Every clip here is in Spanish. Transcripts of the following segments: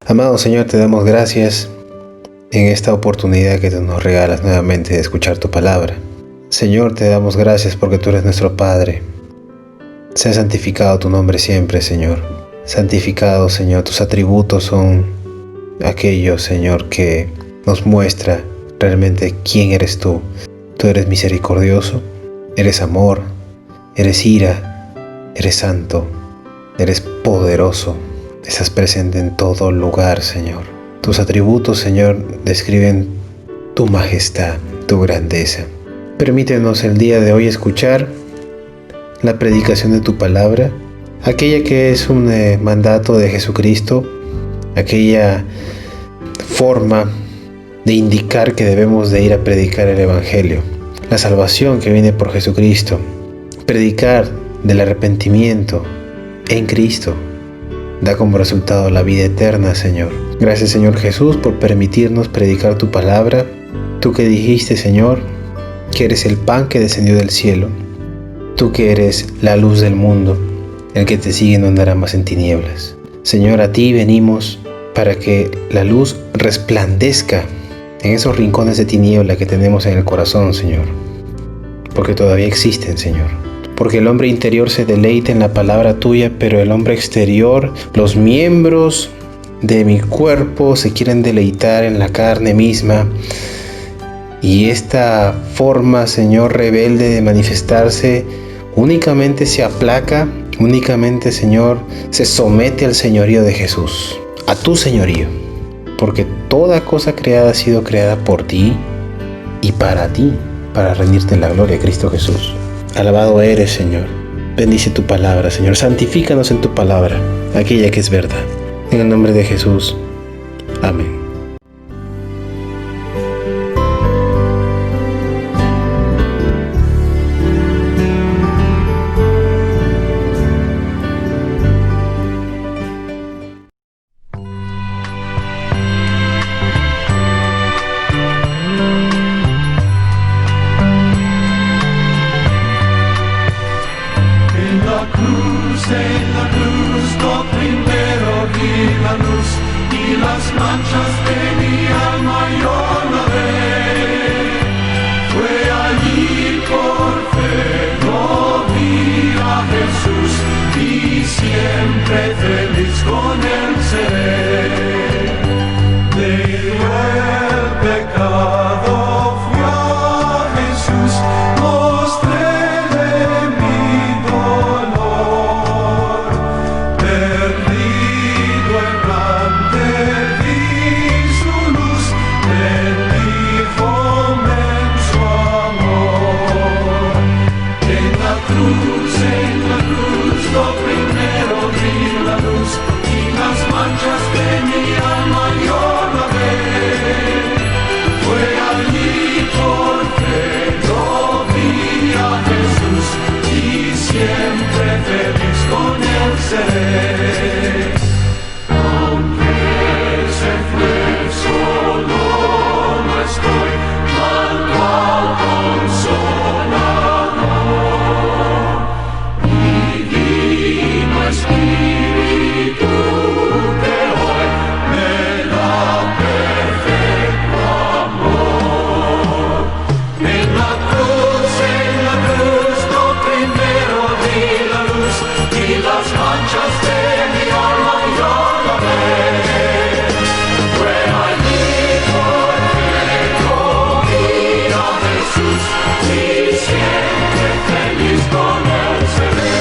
Amado Señor, te damos gracias en esta oportunidad que tú nos regalas nuevamente de escuchar tu palabra. Señor, te damos gracias porque tú eres nuestro Padre. Sea santificado tu nombre siempre, Señor. Santificado, Señor, tus atributos son aquellos, Señor, que nos muestra realmente quién eres tú. Tú eres misericordioso, eres amor, eres ira, eres santo, eres poderoso. Estás presente en todo lugar, Señor. Tus atributos, Señor, describen tu majestad, tu grandeza. Permítenos el día de hoy escuchar la predicación de tu palabra, aquella que es un mandato de Jesucristo, aquella forma de indicar que debemos de ir a predicar el Evangelio, la salvación que viene por Jesucristo, predicar del arrepentimiento en Cristo, da como resultado la vida eterna, Señor. Gracias, Señor Jesús, por permitirnos predicar tu palabra. Tú que dijiste, Señor, que eres el pan que descendió del cielo. Tú que eres la luz del mundo. El que te sigue no andará más en tinieblas. Señor, a ti venimos para que la luz resplandezca en esos rincones de tiniebla que tenemos en el corazón, Señor. Porque todavía existen, Señor. Porque el hombre interior se deleita en la palabra tuya, pero el hombre exterior, los miembros de mi cuerpo se quieren deleitar en la carne misma. Y esta forma, Señor, rebelde de manifestarse únicamente se aplaca, únicamente, Señor, se somete al señorío de Jesús, a tu señorío. Porque toda cosa creada ha sido creada por ti y para ti, para rendirte la gloria, Cristo Jesús. Alabado eres, Señor. Bendice tu palabra, Señor. Santifícanos en tu palabra, aquella que es verdad. En el nombre de Jesús. Amén. En la cruz, lo primero vi la luz y las manchas de mi alma yo lavé. Fue allí por fe, lo vi a Jesús y siempre feliz con él seré. Debió el pecado, fui a Jesús, mostréle mi dolor. Perdido errante vi su luz, bendíjome en su amor. En la cruz, lo primero vi la luz y las manchas de mi alma yo lavé. Fue allí por fe, lo vi a Jesús y siempre feliz con él seré. Aunque se fue, solo no estoy, mal cual consolador. Divino Espíritu que hoy me da perfecto amor. En la cruz, lo primero vi la luz y las manchas de mi alma yo lavé. Fue allí por fe, lo vi a Jesús y siempre feliz con él seré.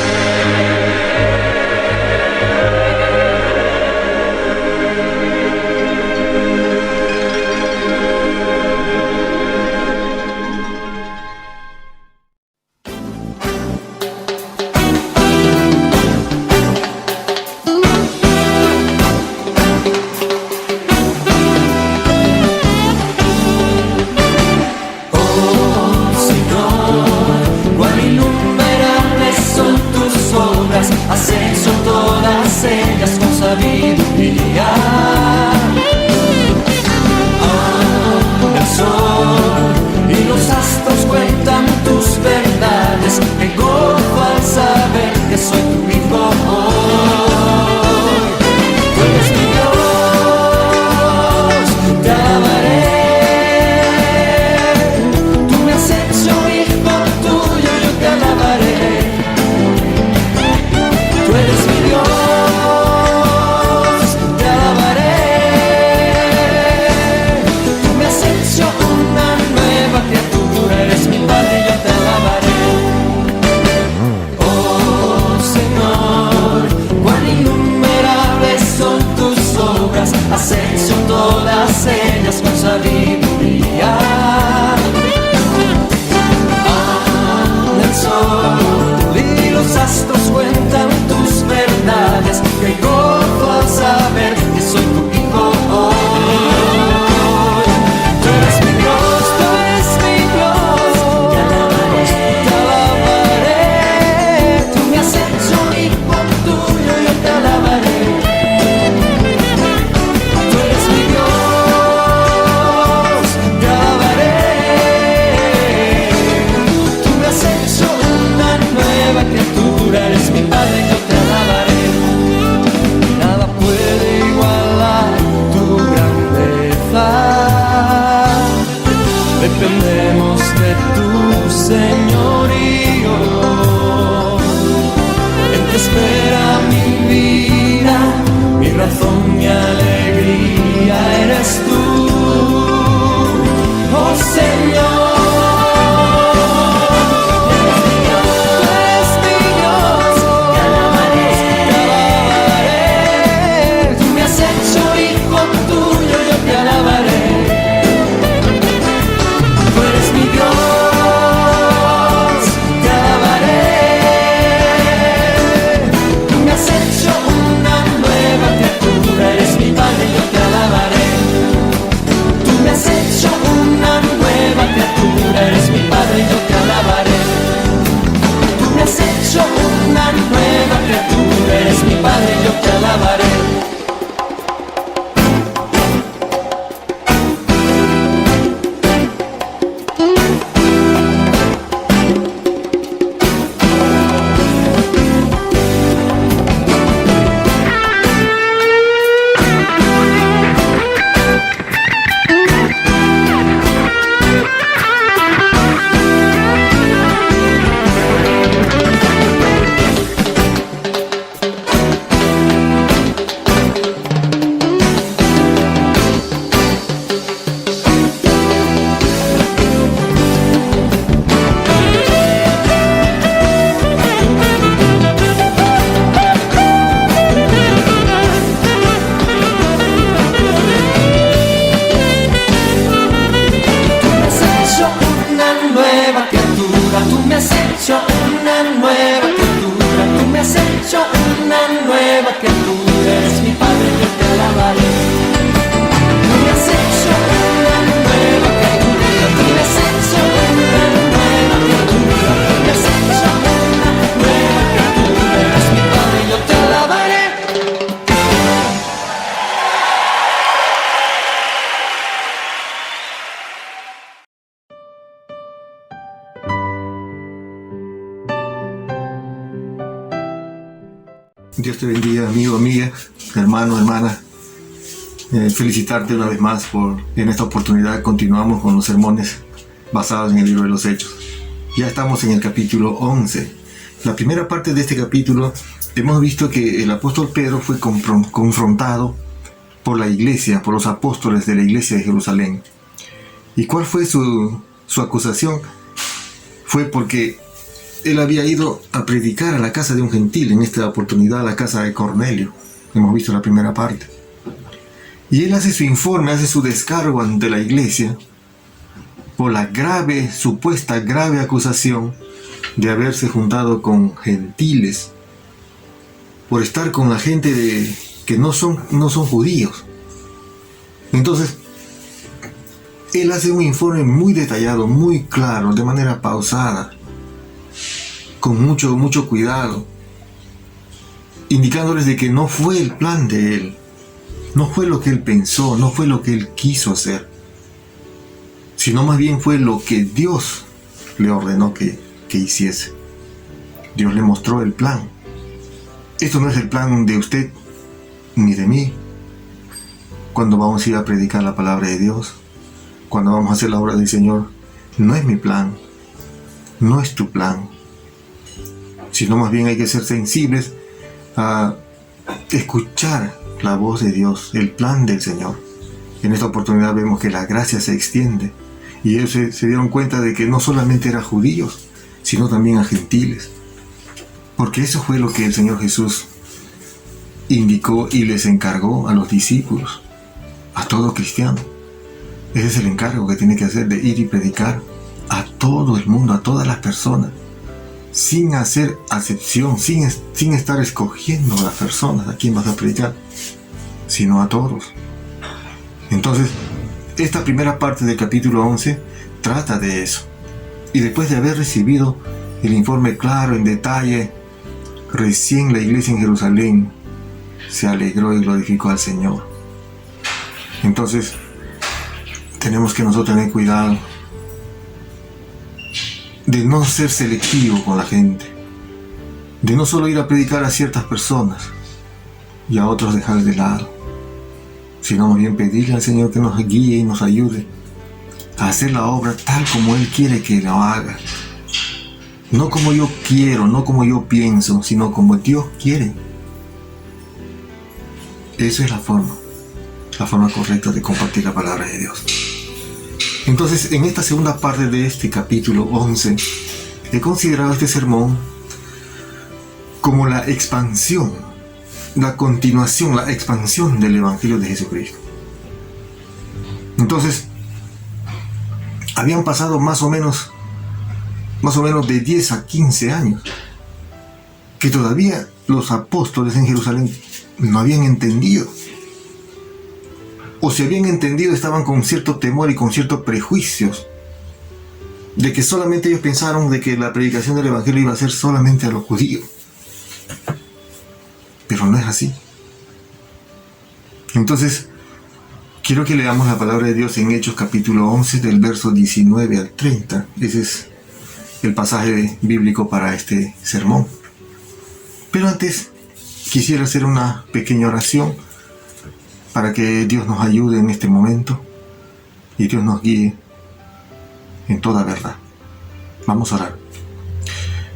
hecho una nueva criatura, eres mi Padre, yo te alabaré. Tú me has hecho una nueva criatura, tú me has hecho una nueva criatura, tú me has hecho una nueva criatura, eres mi Padre, yo te alabaré. Dios te bendiga, amigo, amiga, hermano, hermana. Felicitarte una vez más por en esta oportunidad. Continuamos con los sermones basados en el libro de los Hechos. Ya estamos en el capítulo 11. La primera parte de este capítulo hemos visto que el apóstol Pedro fue confrontado por la iglesia, por los apóstoles de la iglesia de Jerusalén. ¿Y cuál fue su acusación? Fue porque él había ido a predicar a la casa de un gentil, en esta oportunidad a la casa de Cornelio. Hemos visto la primera parte. Y él hace su informe, hace su descargo ante la iglesia por la supuesta grave acusación de haberse juntado con gentiles, por estar con la gente que no son judíos. Entonces, él hace un informe muy detallado, muy claro, de manera pausada, con mucho cuidado, indicándoles de que no fue el plan de él, no fue lo que él pensó, no fue lo que él quiso hacer, sino más bien fue lo que Dios le ordenó que hiciese. Dios le mostró el plan. Esto no es el plan de usted ni de mí. Cuando vamos a ir a predicar la palabra de Dios, cuando vamos a hacer la obra del Señor, no es mi plan, no es tu plan, sino más bien hay que ser sensibles a escuchar la voz de Dios, el plan del Señor. En esta oportunidad vemos que la gracia se extiende y ellos se dieron cuenta de que no solamente eran judíos, sino también a gentiles, porque eso fue lo que el Señor Jesús indicó y les encargó a los discípulos, a todo cristiano. Ese es el encargo que tiene que hacer, de ir y predicar a todo el mundo, a todas las personas, sin hacer acepción, sin estar escogiendo a las personas a quien vas a predicar, sino a todos. Entonces, esta primera parte del capítulo 11 trata de eso. Y después de haber recibido el informe claro, en detalle, recién la iglesia en Jerusalén se alegró y glorificó al Señor. Entonces, tenemos que nosotros tener cuidado de no ser selectivo con la gente, de no solo ir a predicar a ciertas personas y a otros dejar de lado, sino más bien pedirle al Señor que nos guíe y nos ayude a hacer la obra tal como Él quiere que lo haga, no como yo quiero, no como yo pienso, sino como Dios quiere. Esa es la forma correcta de compartir la palabra de Dios. Entonces, en esta segunda parte de este capítulo 11, he considerado este sermón como la expansión, la continuación, la expansión del Evangelio de Jesucristo. Entonces, habían pasado más o menos de 10 a 15 años, que todavía los apóstoles en Jerusalén no habían entendido. O si habían entendido, estaban con cierto temor y con ciertos prejuicios de que solamente ellos pensaron de que la predicación del Evangelio iba a ser solamente a los judíos. Pero no es así. Entonces, quiero que leamos la palabra de Dios en Hechos capítulo 11, del verso 19 al 30. Ese es el pasaje bíblico para este sermón. Pero antes, quisiera hacer una pequeña oración para que Dios nos ayude en este momento y Dios nos guíe en toda verdad. Vamos a orar.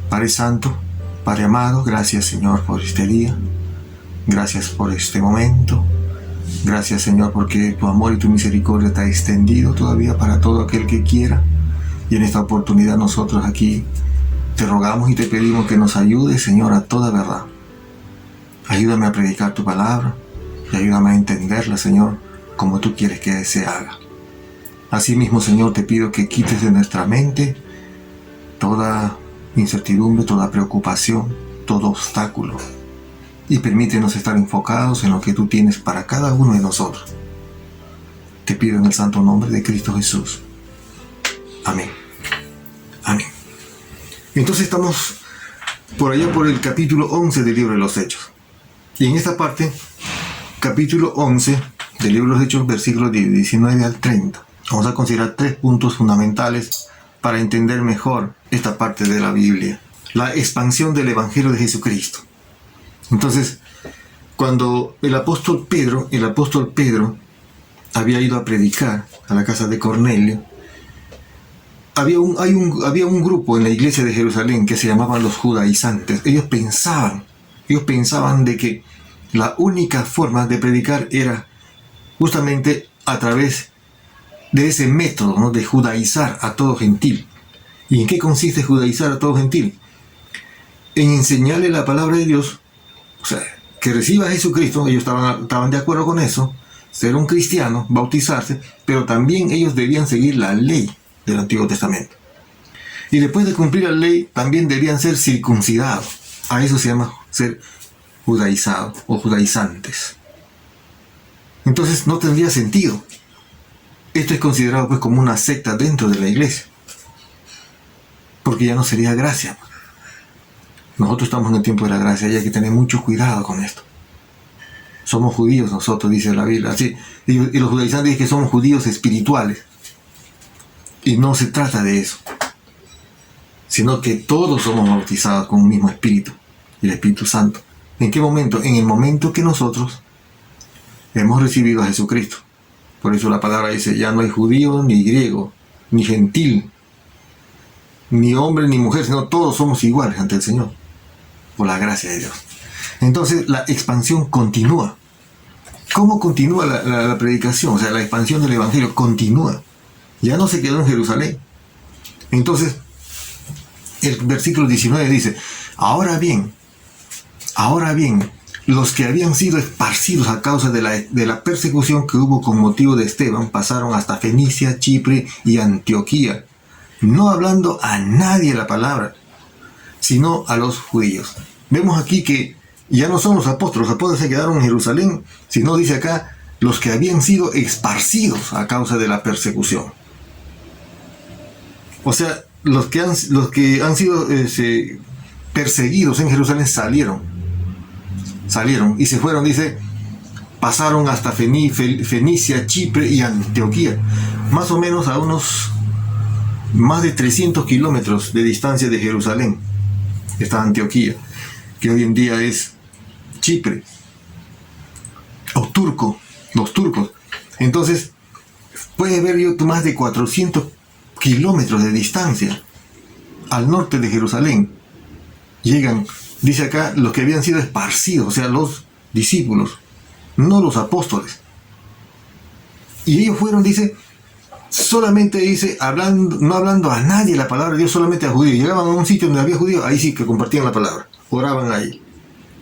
Padre Santo, Padre amado, gracias Señor por este día. Gracias por este momento. Gracias Señor porque tu amor y tu misericordia está extendido todavía para todo aquel que quiera. Y en esta oportunidad nosotros aquí te rogamos y te pedimos que nos ayudes Señor a toda verdad. Ayúdame a predicar tu palabra. Y ayúdame a entenderla, Señor, como tú quieres que se haga. Asimismo, Señor, te pido que quites de nuestra mente toda incertidumbre, toda preocupación, todo obstáculo y permítenos estar enfocados en lo que tú tienes para cada uno de nosotros. Te pido en el santo nombre de Cristo Jesús. Amén. Amén. Entonces estamos por allá por el capítulo 11 del libro de los Hechos. Y en esta parte, capítulo 11 del libro de los Hechos, versículos 19 al 30. Vamos a considerar 3 puntos fundamentales para entender mejor esta parte de la Biblia. La expansión del Evangelio de Jesucristo. Entonces, cuando el apóstol Pedro había ido a predicar a la casa de Cornelio, había un grupo en la iglesia de Jerusalén que se llamaban los judaizantes. Ellos pensaban de que la única forma de predicar era justamente a través de ese método, ¿no?, de judaizar a todo gentil. ¿Y en qué consiste judaizar a todo gentil? En enseñarle la palabra de Dios, o sea, que reciba a Jesucristo. Ellos estaban de acuerdo con eso, ser un cristiano, bautizarse, pero también ellos debían seguir la ley del Antiguo Testamento. Y después de cumplir la ley, también debían ser circuncidados. A eso se llama ser judaizado o judaizantes. Entonces no tendría sentido. Esto es considerado pues como una secta dentro de la iglesia, porque ya no sería gracia. Nosotros estamos en el tiempo de la gracia y hay que tener mucho cuidado con esto. Somos judíos nosotros, dice la Biblia. Así, y los judaizantes dicen que somos judíos espirituales. Y no se trata de eso, sino que todos somos bautizados con un mismo espíritu, el Espíritu Santo. ¿En qué momento? En el momento que nosotros hemos recibido a Jesucristo. Por eso la palabra dice, ya no hay judío, ni griego, ni gentil, ni hombre, ni mujer, sino todos somos iguales ante el Señor, por la gracia de Dios. Entonces la expansión continúa. ¿Cómo continúa la predicación? O sea, la expansión del Evangelio continúa. Ya no se quedó en Jerusalén. Entonces, el versículo 19 dice, ahora bien, los que habían sido esparcidos a causa de la persecución que hubo con motivo de Esteban pasaron hasta Fenicia, Chipre y Antioquía, no hablando a nadie la palabra, sino a los judíos. Vemos aquí que ya no son los apóstoles se quedaron en Jerusalén, sino dice acá, los que habían sido esparcidos a causa de la persecución. O sea, los que han sido perseguidos en Jerusalén salieron y se fueron, dice, pasaron hasta Fenicia, Chipre y Antioquía, más o menos a unos más de 300 kilómetros de distancia de Jerusalén está Antioquía, que hoy en día es Chipre o los turcos. Entonces puedes ver más de 400 kilómetros de distancia al norte de Jerusalén. Llegan, dice acá, los que habían sido esparcidos, o sea, los discípulos, no los apóstoles. Y ellos fueron, dice, solamente dice, no hablando a nadie la palabra de Dios, solamente a judíos. Llegaban a un sitio donde había judíos, ahí sí que compartían la palabra, oraban ahí.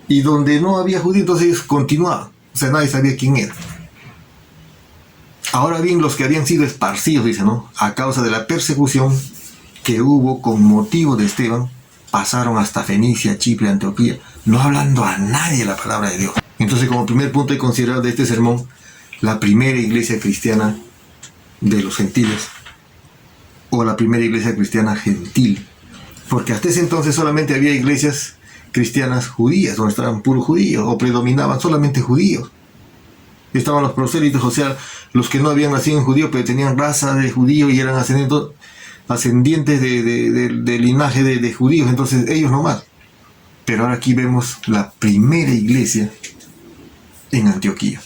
Y donde no había judíos, entonces ellos continuaban. O sea, nadie sabía quién era. Ahora bien, los que habían sido esparcidos, dice, ¿no?, a causa de la persecución que hubo con motivo de Esteban, pasaron hasta Fenicia, Chipre, Antioquía, no hablando a nadie la palabra de Dios. Entonces, como primer punto de considerar de este sermón, la primera iglesia cristiana de los gentiles, o la primera iglesia cristiana gentil, porque hasta ese entonces solamente había iglesias cristianas judías, donde estaban puros judíos, o predominaban solamente judíos. Estaban los prosélitos, o sea, los que no habían nacido en judío, pero tenían raza de judío y eran ascendientes de linaje de judíos, entonces ellos nomás. Pero ahora aquí vemos la primera iglesia en Antioquía.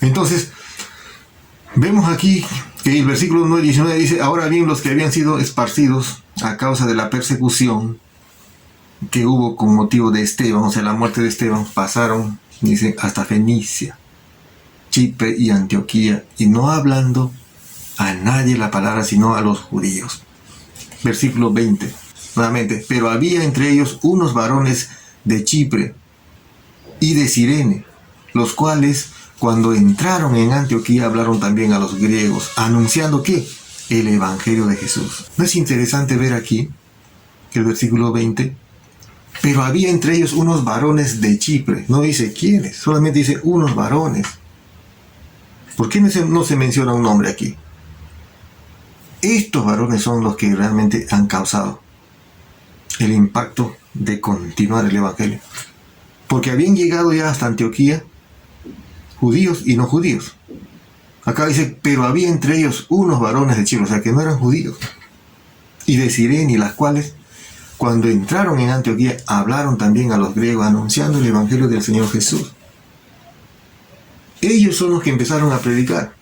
Entonces, vemos aquí que el versículo 9-19 dice, ahora bien, los que habían sido esparcidos a causa de la persecución que hubo con motivo de Esteban, o sea, la muerte de Esteban, pasaron, dice, hasta Fenicia, Chipre y Antioquía, y no hablando a nadie la palabra, sino a los judíos. Versículo 20, nuevamente, pero había entre ellos unos varones de Chipre y de Cirene, los cuales, cuando entraron en Antioquía, hablaron también a los griegos, anunciando ¿qué? El Evangelio de Jesús. ¿No es interesante ver aquí que el versículo 20, pero había entre ellos unos varones de Chipre. No dice quiénes, solamente dice unos varones. ¿Por qué no se menciona un nombre aquí? Estos varones son los que realmente han causado el impacto de continuar el Evangelio. Porque habían llegado ya hasta Antioquía judíos y no judíos. Acá dice, pero había entre ellos unos varones de Chipre, o sea que no eran judíos, y de Cirene, las cuales, cuando entraron en Antioquía, hablaron también a los griegos, anunciando el Evangelio del Señor Jesús. Ellos son los que empezaron a predicar.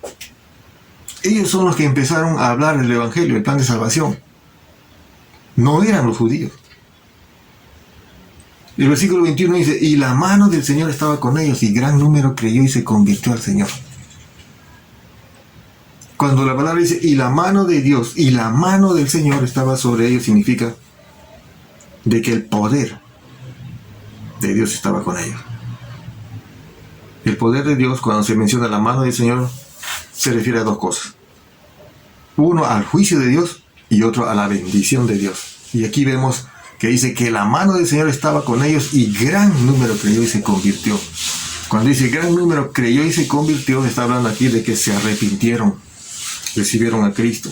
Ellos son los que empezaron a hablar del Evangelio, el plan de salvación. No eran los judíos. El versículo 21 dice, y la mano del Señor estaba con ellos, y gran número creyó y se convirtió al Señor. Cuando la palabra dice, y la mano de Dios y la mano del Señor estaba sobre ellos, significa de que el poder de Dios estaba con ellos. El poder de Dios, cuando se menciona la mano del Señor, se refiere a dos cosas. Uno al juicio de Dios y otro a la bendición de Dios. Y aquí vemos que dice que la mano del Señor estaba con ellos y gran número creyó y se convirtió. Cuando dice gran número creyó y se convirtió, está hablando aquí de que se arrepintieron, recibieron a Cristo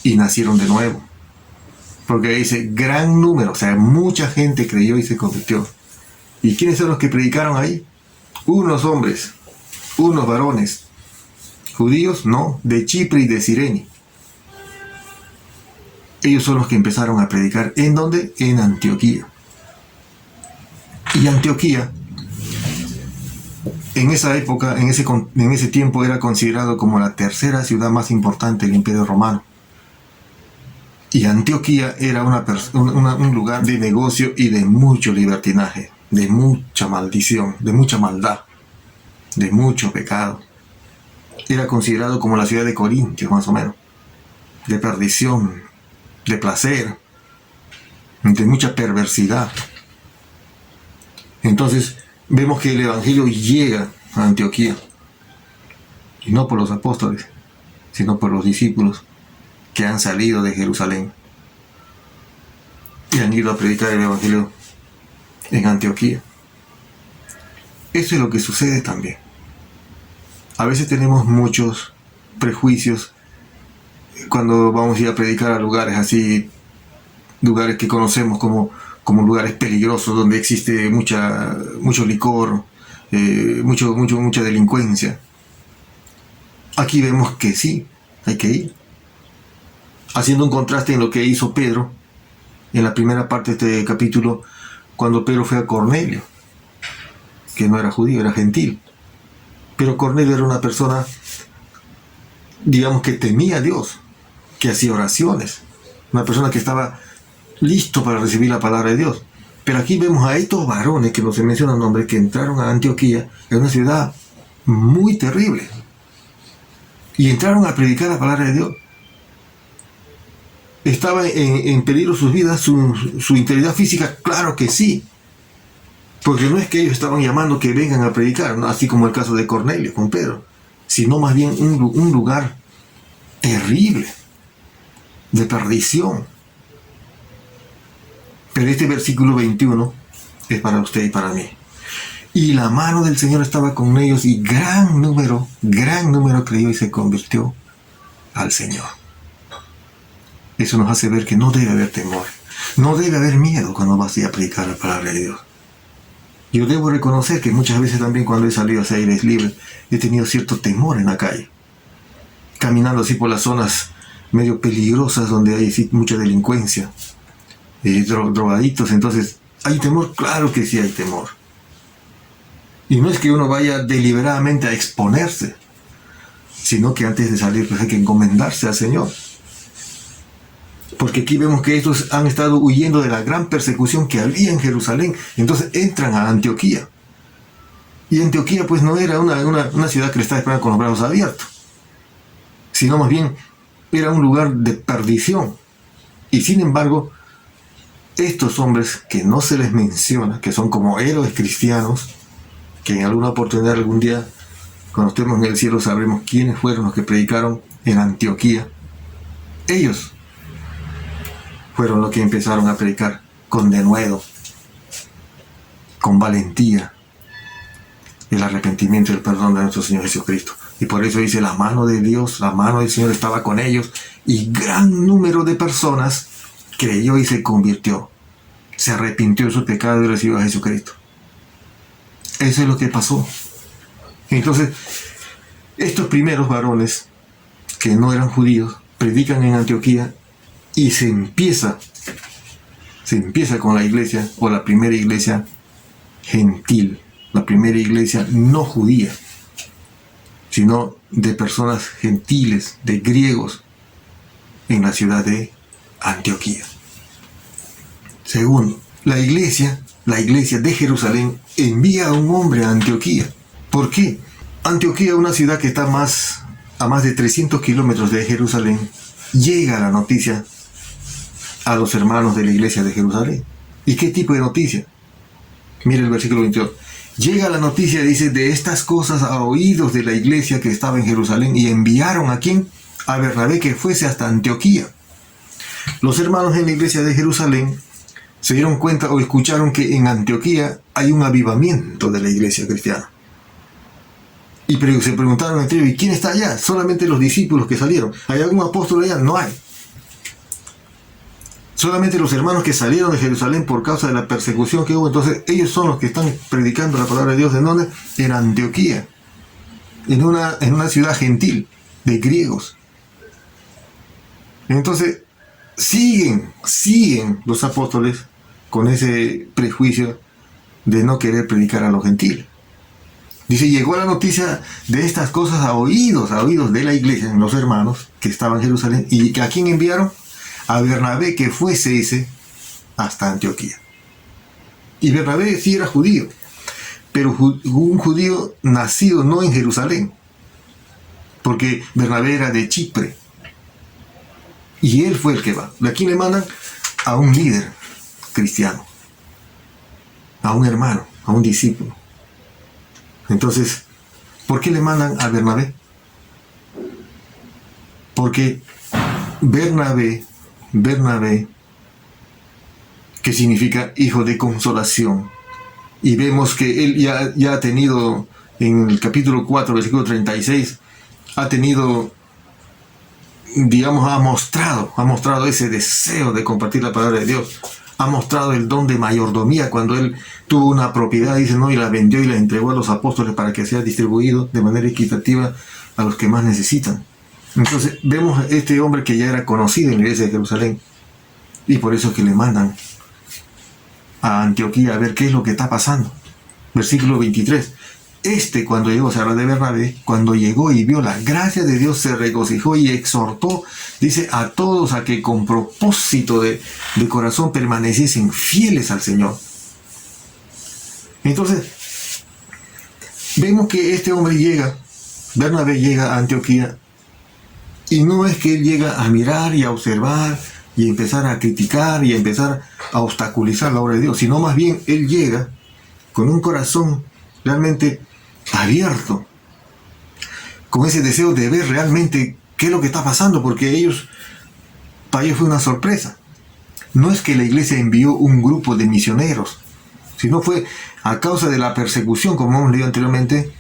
y nacieron de nuevo. Porque dice gran número, o sea, mucha gente creyó y se convirtió. ¿Y quiénes son los que predicaron ahí? Unos hombres, unos varones, judíos, no, de Chipre y de Cirene. Ellos son los que empezaron a predicar. ¿En dónde? En Antioquía. Y Antioquía, en esa época, en ese tiempo, era considerado como la tercera ciudad más importante del Imperio Romano. Y Antioquía era un lugar de negocio y de mucho libertinaje, de mucha maldición, de mucha maldad, de mucho pecado. Era considerado como la ciudad de Corintios, más o menos, de perdición, de placer, de mucha perversidad. Entonces vemos que el Evangelio llega a Antioquía, y no por los apóstoles, sino por los discípulos que han salido de Jerusalén y han ido a predicar el Evangelio en Antioquía. Eso es lo que sucede también. A veces tenemos muchos prejuicios cuando vamos a ir a predicar a lugares así, lugares que conocemos como lugares peligrosos, donde existe mucho licor, mucha delincuencia. Aquí vemos que sí, hay que ir. Haciendo un contraste en lo que hizo Pedro en la primera parte de este capítulo, cuando Pedro fue a Cornelio, que no era judío, era gentil. Pero Cornelio era una persona, digamos, que temía a Dios, que hacía oraciones, una persona que estaba listo para recibir la palabra de Dios. Pero aquí vemos a estos varones, que no se menciona el nombre, que entraron a Antioquía, en una ciudad muy terrible, y entraron a predicar la palabra de Dios. ¿Estaba en peligro sus vidas, su integridad física? Claro que sí. Porque no es que ellos estaban llamando que vengan a predicar, ¿no? Así como el caso de Cornelio con Pedro, sino más bien un lugar terrible, de perdición. Pero este versículo 21 es para usted y para mí. Y la mano del Señor estaba con ellos y gran número creyó y se convirtió al Señor. Eso nos hace ver que no debe haber temor, no debe haber miedo cuando vas a ir a predicar la palabra de Dios. Yo debo reconocer que muchas veces también cuando he salido hacia aires libres he tenido cierto temor en la calle, caminando así por las zonas medio peligrosas donde hay mucha delincuencia, drogadictos. Entonces, ¿hay temor? Claro que sí hay temor. Y no es que uno vaya deliberadamente a exponerse, sino que antes de salir pues hay que encomendarse al Señor. Porque aquí vemos que estos han estado huyendo de la gran persecución que había en Jerusalén. Entonces entran a Antioquía. Y Antioquía pues no era una ciudad que le estaba esperando con los brazos abiertos, sino más bien era un lugar de perdición. Y sin embargo, estos hombres que no se les menciona, que son como héroes cristianos, que en alguna oportunidad, algún día, cuando estemos en el cielo, sabremos quiénes fueron los que predicaron en Antioquía. Ellos fueron los que empezaron a predicar con denuedo, con valentía, el arrepentimiento y el perdón de nuestro Señor Jesucristo. Y por eso dice, la mano de Dios, la mano del Señor estaba con ellos, y gran número de personas creyó y se convirtió. Se arrepintió de su pecado y recibió a Jesucristo. Eso es lo que pasó. Entonces, estos primeros varones, que no eran judíos, predican en Antioquía, y se empieza con la iglesia, o la primera iglesia gentil, la primera iglesia no judía, sino de personas gentiles, de griegos, en la ciudad de Antioquía. Segundo, la iglesia de Jerusalén envía a un hombre a Antioquía. ¿Por qué? Antioquía, una ciudad que está a más de 300 kilómetros de Jerusalén, llega la noticia a los hermanos de la iglesia de Jerusalén. ¿Y qué tipo de noticia? Mire el versículo 22. Llega la noticia, dice, de estas cosas a oídos de la iglesia que estaba en Jerusalén, y enviaron ¿a quién? A Bernabé, que fuese hasta Antioquía. Los hermanos en la iglesia de Jerusalén se dieron cuenta o escucharon que en Antioquía hay un avivamiento de la iglesia cristiana. Y se preguntaron entre ellos, ¿y quién está allá? Solamente los discípulos que salieron. ¿Hay algún apóstol allá? No hay. Solamente los hermanos que salieron de Jerusalén por causa de la persecución que hubo. Entonces ellos son los que están predicando la palabra de Dios. ¿En dónde? En Antioquía. En una ciudad gentil de griegos. Entonces siguen los apóstoles con ese prejuicio de no querer predicar a los gentiles. Dice, llegó la noticia de estas cosas a oídos de la iglesia, los hermanos que estaban en Jerusalén. ¿Y a quién enviaron? A Bernabé, que fuese ese hasta Antioquía. Y Bernabé sí era judío, pero un judío nacido no en Jerusalén, porque Bernabé era de Chipre. Y él fue el que va. ¿A quién le mandan? A un líder cristiano, a un hermano, a un discípulo. Entonces, ¿por qué le mandan a Bernabé? Porque Bernabé, que significa hijo de consolación, y vemos que él ya ha tenido, en el capítulo 4, versículo 36, ha tenido, digamos, ha mostrado ese deseo de compartir la palabra de Dios. Ha mostrado el don de mayordomía cuando él tuvo una propiedad, dice, no, y la vendió y la entregó a los apóstoles para que sea distribuido de manera equitativa a los que más necesitan. Entonces vemos a este hombre que ya era conocido en la iglesia de Jerusalén, y por eso es que le mandan a Antioquía a ver qué es lo que está pasando. Versículo 23. Cuando llegó, se habla de Bernabé, cuando llegó y vio la gracia de Dios, se regocijó y exhortó, dice, a todos a que con propósito de corazón permaneciesen fieles al Señor. Entonces, vemos que este hombre Bernabé llega a Antioquía, y no es que él llega a mirar y a observar y empezar a criticar y a empezar a obstaculizar la obra de Dios, sino más bien él llega con un corazón realmente abierto, con ese deseo de ver realmente qué es lo que está pasando, porque para ellos fue una sorpresa. No es que la iglesia envió un grupo de misioneros, sino fue a causa de la persecución, como hemos leído anteriormente,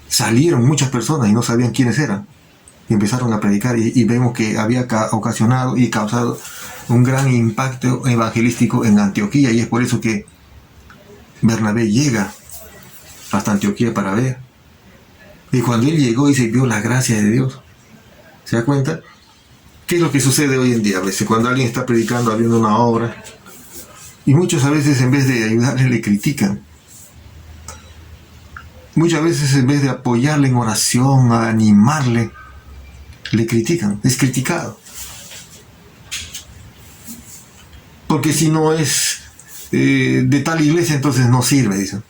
salieron muchas personas y no sabían quiénes eran, y empezaron a predicar, y vemos que había ocasionado y causado un gran impacto evangelístico en Antioquía, y es por eso que Bernabé llega hasta Antioquía para ver. Y cuando él llegó y se vio la gracia de Dios, ¿se da cuenta? ¿Qué es lo que sucede hoy en día? A veces cuando alguien está predicando, abriendo una obra, y muchos a veces en vez de ayudarle le critican. Muchas veces en vez de apoyarle en oración, a animarle, le critican, es criticado. Porque si no es de tal iglesia, entonces no sirve, dicen.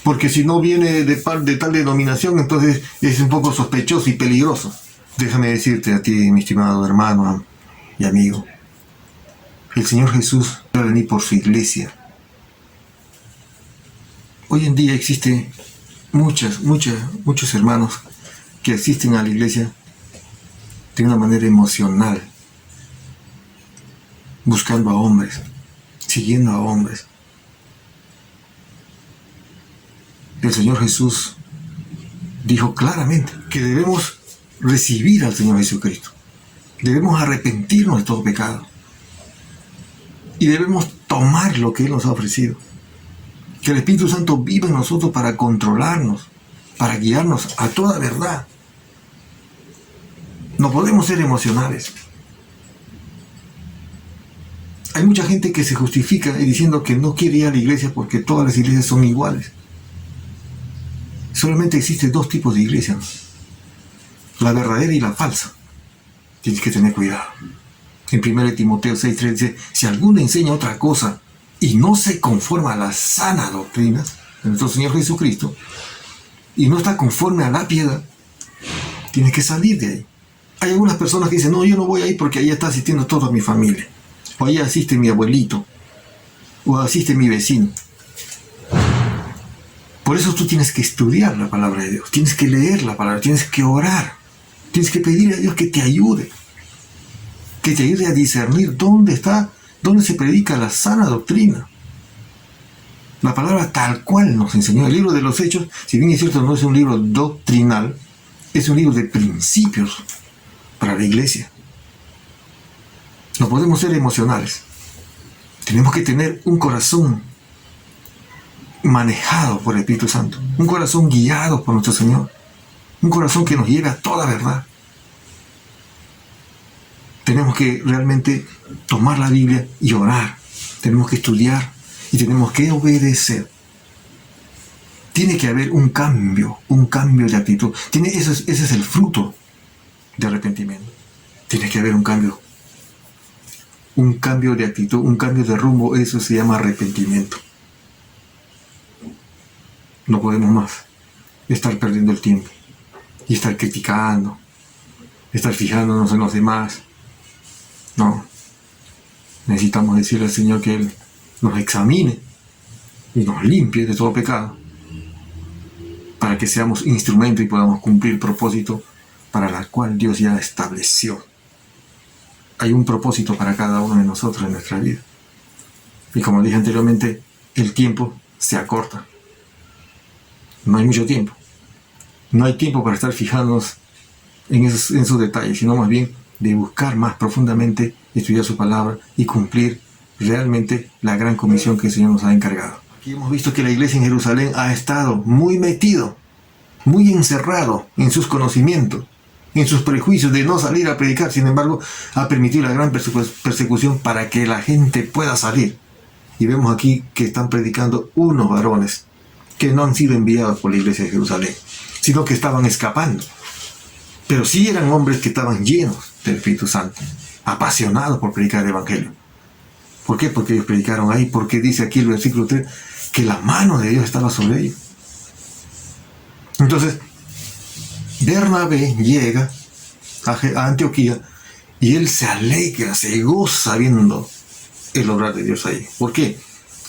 Porque si no viene de tal denominación, entonces es un poco sospechoso y peligroso. Déjame decirte a ti, mi estimado hermano y amigo, el Señor Jesús va a venir por su iglesia. Hoy en día existen muchos hermanos que asisten a la iglesia de una manera emocional, buscando a hombres, siguiendo a hombres. El Señor Jesús dijo claramente que debemos recibir al Señor Jesucristo. Debemos arrepentirnos de todo pecado. Y debemos tomar lo que Él nos ha ofrecido. Que el Espíritu Santo viva en nosotros para controlarnos, para guiarnos a toda verdad. No podemos ser emocionales. Hay mucha gente que se justifica diciendo que no quiere ir a la iglesia porque todas las iglesias son iguales. Solamente existen dos tipos de iglesias, la verdadera y la falsa. Tienes que tener cuidado. En 1 Timoteo 6:3 dice, si alguno enseña otra cosa y no se conforma a la sana doctrina de nuestro Señor Jesucristo y no está conforme a la piedad, tienes que salir de ahí. Hay algunas personas que dicen, no, yo no voy ahí porque ahí está asistiendo toda mi familia, o ahí asiste mi abuelito, o asiste mi vecino. Por eso tú tienes que estudiar la palabra de Dios, tienes que leer la palabra, tienes que orar, tienes que pedir a Dios que te ayude a discernir dónde se predica la sana doctrina. La palabra tal cual nos enseñó. El libro de los Hechos, si bien es cierto, no es un libro doctrinal, es un libro de principios para la iglesia. No podemos ser emocionales. Tenemos que tener un corazón manejado por el Espíritu Santo, un corazón guiado por nuestro Señor, un corazón que nos lleve a toda verdad. Tenemos que realmente tomar la Biblia y orar, tenemos que estudiar y tenemos que obedecer. Tiene que haber un cambio de actitud. Ese es el fruto de arrepentimiento. Tiene que haber un cambio de actitud, un cambio de rumbo. Eso se llama arrepentimiento. No podemos más estar perdiendo el tiempo y estar criticando, estar fijándonos en los demás. No, necesitamos decirle al Señor que Él nos examine y nos limpie de todo pecado para que seamos instrumento y podamos cumplir el propósito para el cual Dios ya estableció. Hay un propósito para cada uno de nosotros en nuestra vida. Y como dije anteriormente, el tiempo se acorta. No hay mucho tiempo. No hay tiempo para estar fijándonos en esos detalles, sino más bien de buscar más profundamente, estudiar su palabra y cumplir realmente la gran comisión que el Señor nos ha encargado. Aquí hemos visto que la iglesia en Jerusalén ha estado muy metido, muy encerrado en sus conocimientos, en sus prejuicios de no salir a predicar. Sin embargo, ha permitido la gran persecución para que la gente pueda salir. Y vemos aquí que están predicando unos varones que no han sido enviados por la iglesia de Jerusalén, sino que estaban escapando. Pero sí eran hombres que estaban llenos del Espíritu Santo, apasionados por predicar el Evangelio. ¿Por qué? Porque ellos predicaron ahí, porque dice aquí el versículo 3, que la mano de Dios estaba sobre ellos. Entonces, Bernabé llega a Antioquía y él se alegra, se goza viendo el obrar de Dios ahí. ¿Por qué?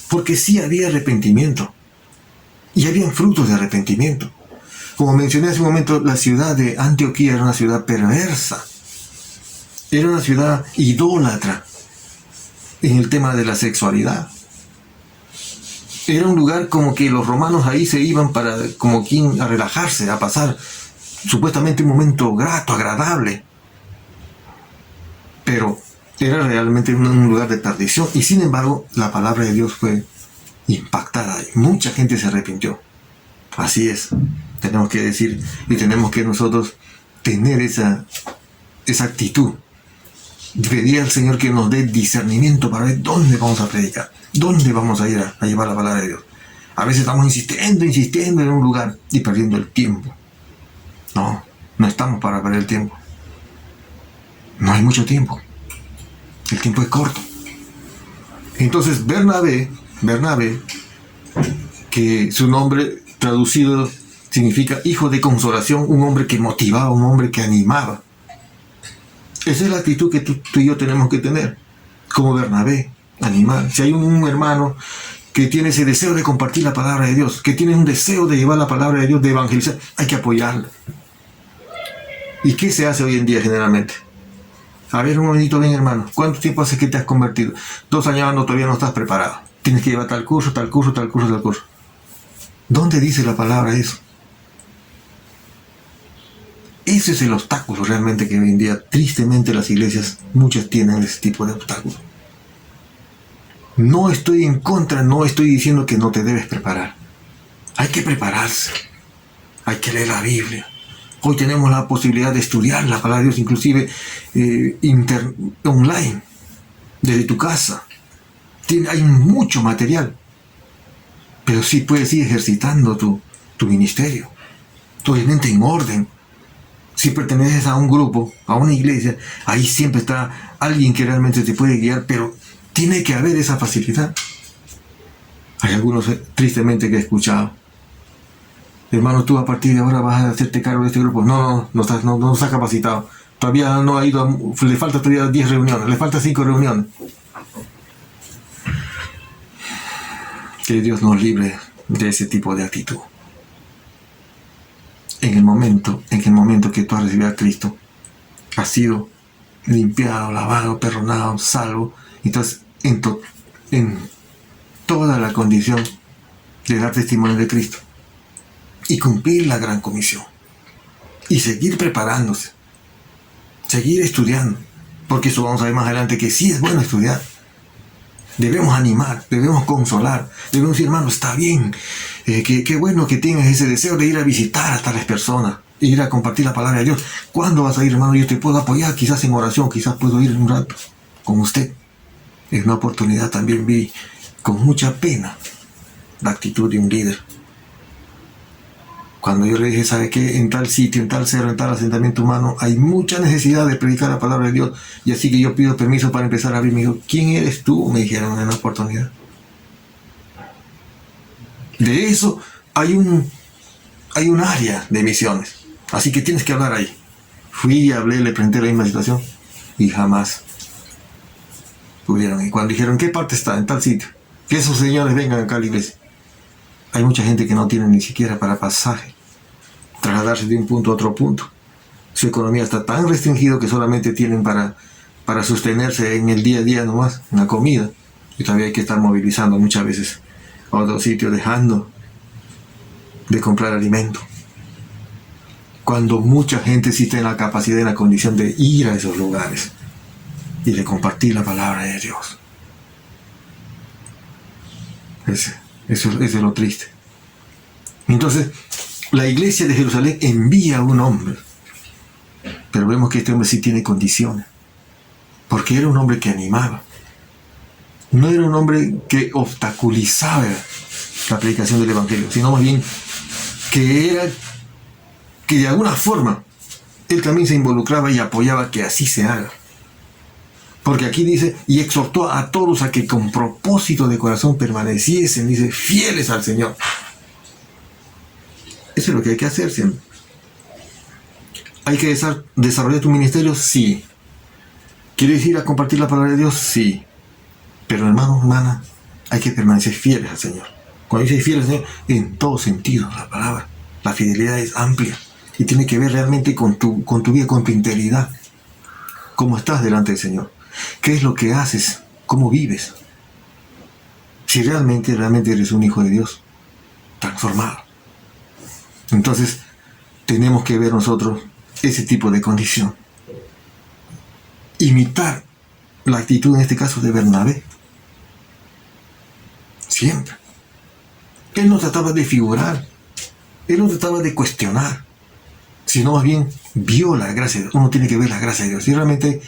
Porque sí había arrepentimiento y habían frutos de arrepentimiento. Como mencioné hace un momento, la ciudad de Antioquía era una ciudad perversa, era una ciudad idólatra en el tema de la sexualidad. Era un lugar como que los romanos ahí se iban como quien a relajarse, a pasar supuestamente un momento grato, agradable. Pero era realmente un lugar de perdición. Y sin embargo, la palabra de Dios fue impactada y mucha gente se arrepintió. Así es. Tenemos que decir y tenemos que nosotros tener esa actitud. Pedir al Señor que nos dé discernimiento para ver dónde vamos a predicar, dónde vamos a ir a llevar la palabra de Dios. A veces estamos insistiendo en un lugar y perdiendo el tiempo. No estamos para perder el tiempo. No hay mucho tiempo. El tiempo es corto. Entonces Bernabé, que su nombre traducido significa hijo de consolación, un hombre que motivaba, un hombre que animaba. Esa es la actitud que tú y yo tenemos que tener, como Bernabé, animar. Si hay un hermano que tiene ese deseo de compartir la palabra de Dios, que tiene un deseo de llevar la palabra de Dios, de evangelizar, hay que apoyarlo. ¿Y qué se hace hoy en día generalmente? A ver, un momentito, ven hermano, ¿cuánto tiempo hace que te has convertido? 2 años, no, todavía no estás preparado. Tienes que llevar tal curso, tal curso, tal curso, tal curso. ¿Dónde dice la palabra eso? Ese es el obstáculo realmente que hoy en día, tristemente, las iglesias, muchas tienen ese tipo de obstáculos. No estoy en contra, no estoy diciendo que no te debes preparar. Hay que prepararse. Hay que leer la Biblia. Hoy tenemos la posibilidad de estudiar la palabra de Dios, inclusive online, desde tu casa. Hay mucho material. Pero sí puedes ir ejercitando tu ministerio. Obviamente en orden. Si perteneces a un grupo, a una iglesia, ahí siempre está alguien que realmente te puede guiar, pero tiene que haber esa facilidad. Hay algunos, tristemente, que he escuchado: hermano, tú a partir de ahora vas a hacerte cargo de este grupo. No estás capacitado. Todavía no ha ido, le falta todavía 10 reuniones, le falta 5 reuniones. Que Dios nos libre de ese tipo de actitud. En el momento que tú has recibido a Cristo, has sido limpiado, lavado, perdonado, salvo, entonces en toda la condición de dar testimonio de Cristo y cumplir la gran comisión y seguir preparándose, seguir estudiando, porque eso vamos a ver más adelante, que sí es bueno estudiar. Debemos animar, debemos consolar, debemos decir: hermano, está bien, qué bueno que tengas ese deseo de ir a visitar hasta las personas, ir a compartir la palabra de Dios. ¿Cuándo vas a ir, hermano? Yo te puedo apoyar, quizás en oración, quizás puedo ir un rato con usted. En una oportunidad también vi con mucha pena la actitud de un líder. Cuando yo le dije: ¿sabe qué? En tal sitio, en tal cerro, en tal asentamiento humano, hay mucha necesidad de predicar la palabra de Dios. Y así que yo pido permiso para empezar a abrir. Me dijo: ¿quién eres tú? Me dijeron en una oportunidad. De eso hay un área de misiones. Así que tienes que hablar ahí. Fui, hablé, le presenté la misma situación y jamás pudieron. Y cuando dijeron: ¿en qué parte está? En tal sitio. Que esos señores vengan acá a la iglesia. Hay mucha gente que no tiene ni siquiera para pasaje, trasladarse de un punto a otro punto. Su economía está tan restringida que solamente tienen para sostenerse en el día a día nomás, en la comida. Y todavía hay que estar movilizando muchas veces a otro sitio, dejando de comprar alimento. Cuando mucha gente sí tiene la capacidad y la condición de ir a esos lugares y de compartir la palabra de Dios. Eso es lo triste. Entonces, la iglesia de Jerusalén envía a un hombre, pero vemos que este hombre sí tiene condiciones, porque era un hombre que animaba. No era un hombre que obstaculizaba la predicación del evangelio, sino más bien que de alguna forma él también se involucraba y apoyaba que así se haga. Porque aquí dice: y exhortó a todos a que con propósito de corazón permaneciesen, dice, fieles al Señor. Eso es lo que hay que hacer siempre. ¿Hay que desarrollar tu ministerio? Sí. ¿Quieres ir a compartir la palabra de Dios? Sí. Pero hermano, hermana, hay que permanecer fieles al Señor. Cuando dice fieles al Señor, en todo sentido la palabra. La fidelidad es amplia y tiene que ver realmente con tu vida, con tu integridad. ¿Cómo estás delante del Señor? ¿Qué es lo que haces? ¿Cómo vives? Si realmente eres un hijo de Dios, transformado. Entonces, tenemos que ver nosotros ese tipo de condición. Imitar la actitud, en este caso, de Bernabé. Siempre. Él no trataba de figurar. Él no trataba de cuestionar. Sino más bien, vio la gracia de Dios. Uno tiene que ver la gracia de Dios. Si realmente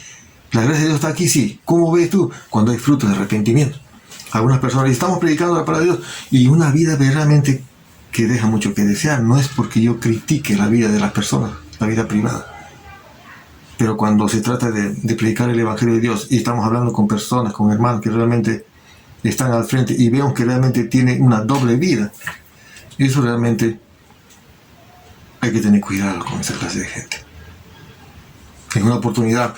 la gracia de Dios está aquí, sí. ¿Cómo ves tú? Cuando hay frutos de arrepentimiento. Algunas personas, estamos predicando la palabra de Dios y una vida verdaderamente que deja mucho que desear. No es porque yo critique la vida de las personas, la vida privada. Pero cuando se trata de predicar el Evangelio de Dios y estamos hablando con personas, con hermanos que realmente están al frente y vemos que realmente tienen una doble vida, eso realmente hay que tener cuidado con esa clase de gente. En una oportunidad,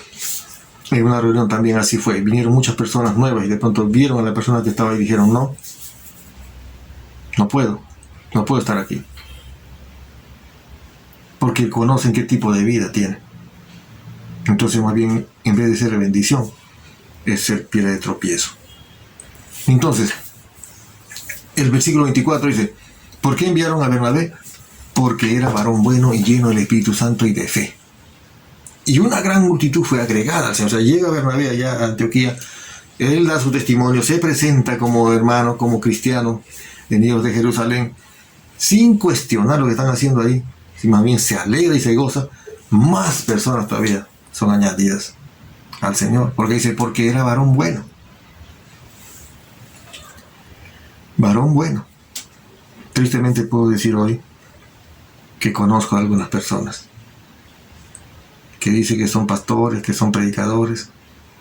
en una reunión también así fue. Vinieron muchas personas nuevas y de pronto vieron a la persona que estaba y dijeron: no puedo estar aquí. Porque conocen qué tipo de vida tiene. Entonces más bien, en vez de ser bendición, es ser piedra de tropiezo. Entonces, el versículo 24 dice, ¿por qué enviaron a Bernabé? Porque era varón bueno y lleno del Espíritu Santo y de fe. Y una gran multitud fue agregada al Señor. O sea, llega Bernabé allá a Antioquía, él da su testimonio, se presenta como hermano, como cristiano, venidos de Jerusalén, sin cuestionar lo que están haciendo ahí, si más bien se alegra y se goza, más personas todavía son añadidas al Señor, porque dice, porque era varón bueno. Varón bueno. Tristemente puedo decir hoy que conozco a algunas personas que dicen que son pastores, que son predicadores,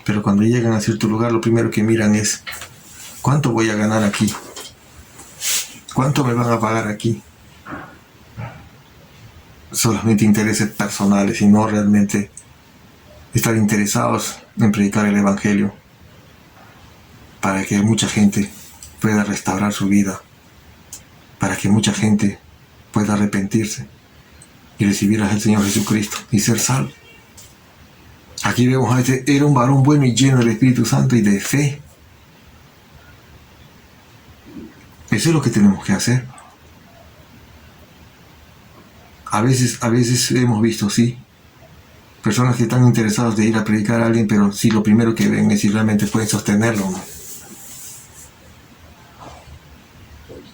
pero cuando llegan a cierto lugar lo primero que miran es, ¿cuánto voy a ganar aquí? ¿Cuánto me van a pagar aquí? Solamente intereses personales y no realmente estar interesados en predicar el Evangelio para que mucha gente pueda restaurar su vida, para que mucha gente pueda arrepentirse y recibir al Señor Jesucristo y ser salvo. Aquí vemos a este, era un varón bueno y lleno del Espíritu Santo y de fe. Eso es lo que tenemos que hacer. A veces hemos visto, sí, personas que están interesadas de ir a predicar a alguien, pero sí lo primero que ven es si realmente pueden sostenerlo o no.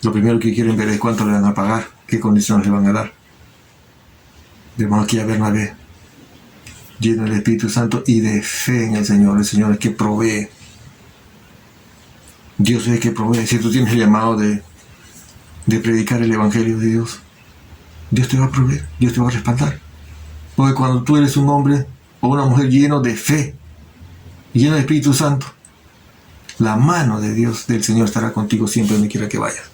Lo primero que quieren ver es cuánto le van a pagar, qué condiciones le van a dar. Vemos aquí a Bernabé, lleno del Espíritu Santo y de fe en el Señor es el que provee. Dios es el que provee. Si tú tienes el llamado de predicar el Evangelio de Dios, Dios te va a proveer, Dios te va a respaldar. Porque cuando tú eres un hombre o una mujer lleno de fe, lleno del Espíritu Santo, la mano de Dios, del Señor, estará contigo siempre donde quiera que vayas.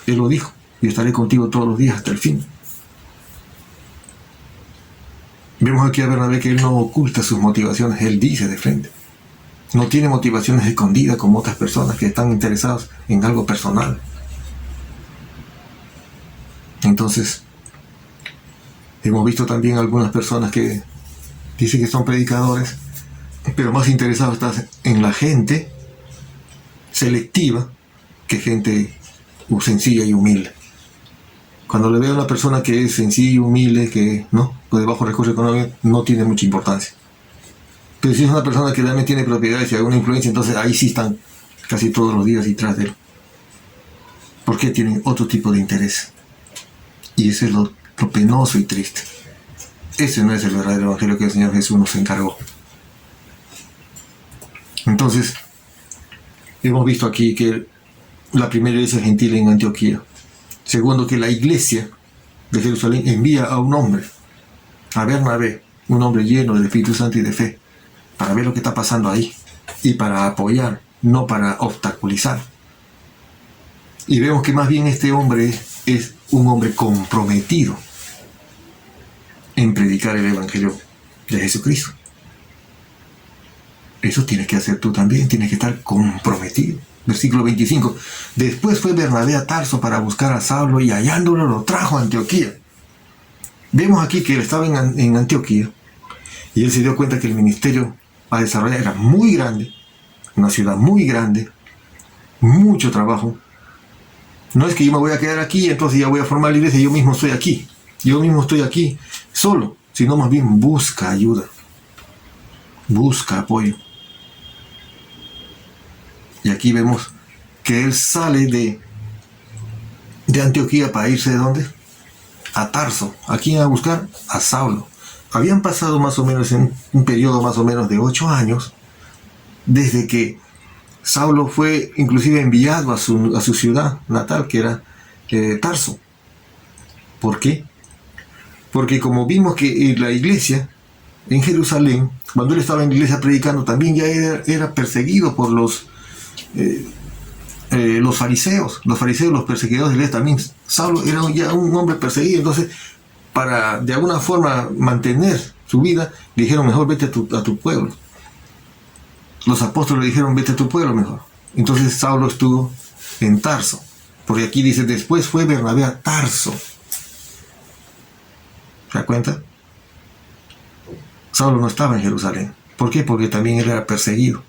Él lo dijo, yo estaré contigo todos los días hasta el fin. Vemos aquí a Bernabé que él no oculta sus motivaciones, él dice de frente. No tiene motivaciones escondidas como otras personas que están interesadas en algo personal. Entonces, hemos visto también algunas personas que dicen que son predicadores, pero más interesados están en la gente selectiva que gente sencilla y humilde. Cuando le veo a una persona que es sencilla y humilde, que no, de bajo recurso económico, no tiene mucha importancia. Pero si es una persona que realmente tiene propiedades y alguna influencia, entonces ahí sí están casi todos los días detrás de él. Porque tienen otro tipo de interés. Y eso es lo penoso y triste. Ese no es el verdadero evangelio que el Señor Jesús nos encargó. Entonces, hemos visto aquí que la primera iglesia gentil en Antioquía. Segundo, que la iglesia de Jerusalén envía a un hombre, a Bernabé, un hombre lleno del Espíritu Santo y de fe, para ver lo que está pasando ahí y para apoyar, no para obstaculizar. Y vemos que más bien este hombre es un hombre comprometido en predicar el Evangelio de Jesucristo. Eso tienes que hacer tú también, tienes que estar comprometido. Versículo 25. Después fue Bernabé a Tarso para buscar a Saulo y hallándolo lo trajo a Antioquía. Vemos aquí que él estaba en Antioquía y él se dio cuenta que el ministerio a desarrollar era muy grande, una ciudad muy grande, mucho trabajo. No es que yo me voy a quedar aquí, entonces ya voy a formar la iglesia, yo mismo estoy aquí solo, sino más bien busca ayuda, busca apoyo. Y aquí vemos que él sale de Antioquía para irse ¿de dónde? A Tarso. ¿A quién a buscar? A Saulo. Habían pasado más o menos en un periodo más o menos de 8 años desde que Saulo fue inclusive enviado a su ciudad natal, que era Tarso. ¿Por qué? Porque como vimos que la iglesia en Jerusalén, cuando él estaba en la iglesia predicando, también ya era perseguido por los fariseos, los perseguidores de la iglesia también. Saulo era ya un hombre perseguido, entonces para de alguna forma mantener su vida, le dijeron mejor vete a tu pueblo. Los apóstoles le dijeron vete a tu pueblo mejor. Entonces Saulo estuvo en Tarso, porque aquí dice después fue Bernabé a Tarso. ¿Se da cuenta? Saulo no estaba en Jerusalén. ¿Por qué? Porque también él era perseguido.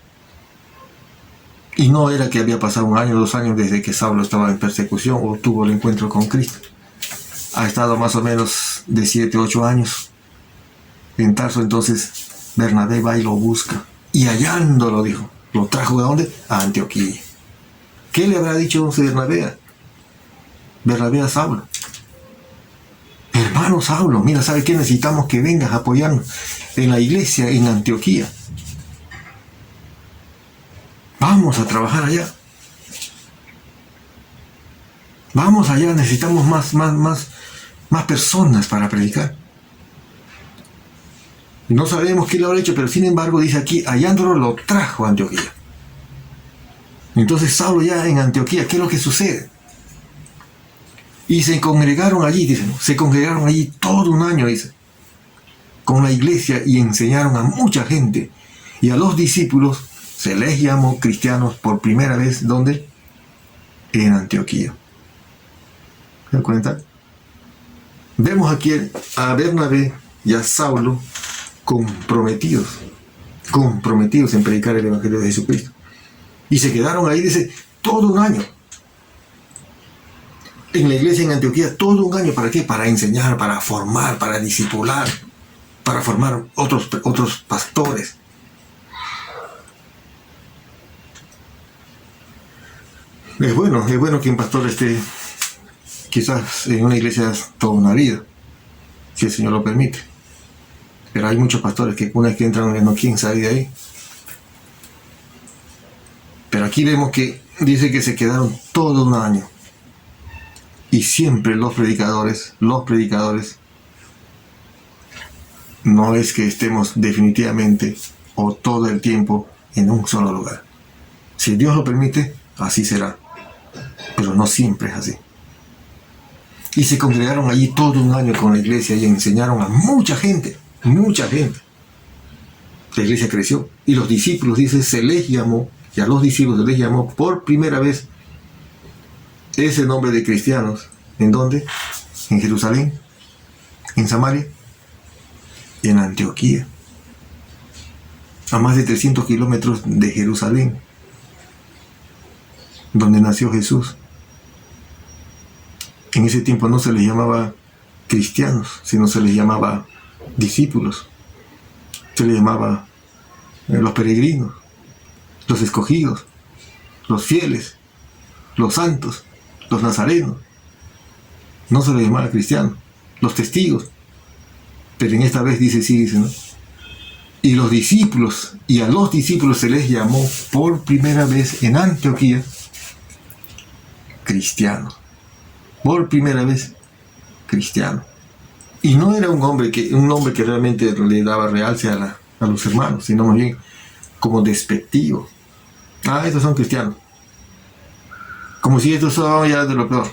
Y no era que había pasado 1 año, 2 años desde que Saulo estaba en persecución o tuvo el encuentro con Cristo. Ha estado más o menos de 7, 8 años en Tarso. Entonces Bernabé va y lo busca. Y hallándolo, dijo, ¿lo trajo de dónde? A Antioquía. ¿Qué le habrá dicho Bernabé a Saulo? Hermano Saulo, mira, ¿sabe qué? Necesitamos que vengas a apoyarnos en la iglesia en Antioquía. Vamos a trabajar allá. Vamos allá, necesitamos más personas para predicar. No sabemos qué le habrá hecho, pero sin embargo dice aquí, hallándolo lo trajo a Antioquía. Entonces Saulo ya en Antioquía, ¿qué es lo que sucede? Y se congregaron allí, dicen, se congregaron allí todo 1 año, dice, con la iglesia y enseñaron a mucha gente. Y a los discípulos se les llamó cristianos por primera vez, ¿dónde? En Antioquía. ¿Se dan cuenta? Vemos aquí a Bernabé y a Saulo comprometidos en predicar el Evangelio de Jesucristo. Y se quedaron ahí, dice, todo 1 año. En la iglesia en Antioquía, todo 1 año. ¿Para qué? Para enseñar, para formar, para discipular, para formar otros pastores. Es bueno que un pastor esté quizás en una iglesia toda una vida, si el Señor lo permite. Pero hay muchos pastores que una vez que entran no quieren salir de ahí. Pero aquí vemos que dice que se quedaron todo 1 año. Y siempre los predicadores, no es que estemos definitivamente o todo el tiempo en un solo lugar. Si Dios lo permite, así será. Pero no siempre es así. Y se congregaron allí todo 1 año con la iglesia y enseñaron a mucha gente. La iglesia creció. Y los discípulos, dice, se les llamó, y a los discípulos se les llamó por primera vez ese nombre de cristianos. ¿En dónde? En Jerusalén, en Samaria y en Antioquía. A más de 300 kilómetros de Jerusalén, donde nació Jesús. En ese tiempo no se les llamaba cristianos, sino se les llamaba discípulos. Se les llamaba los peregrinos, los escogidos, los fieles, los santos, los nazarenos. No se les llamaba cristianos, los testigos. Pero en esta vez dice, ¿no? Y los discípulos, y a los discípulos se les llamó por primera vez en Antioquía cristianos. Por primera vez cristiano. Y no era un nombre que realmente le daba realce a los hermanos, sino más bien como despectivo. Estos son cristianos. Como si estos son ya de lo peor.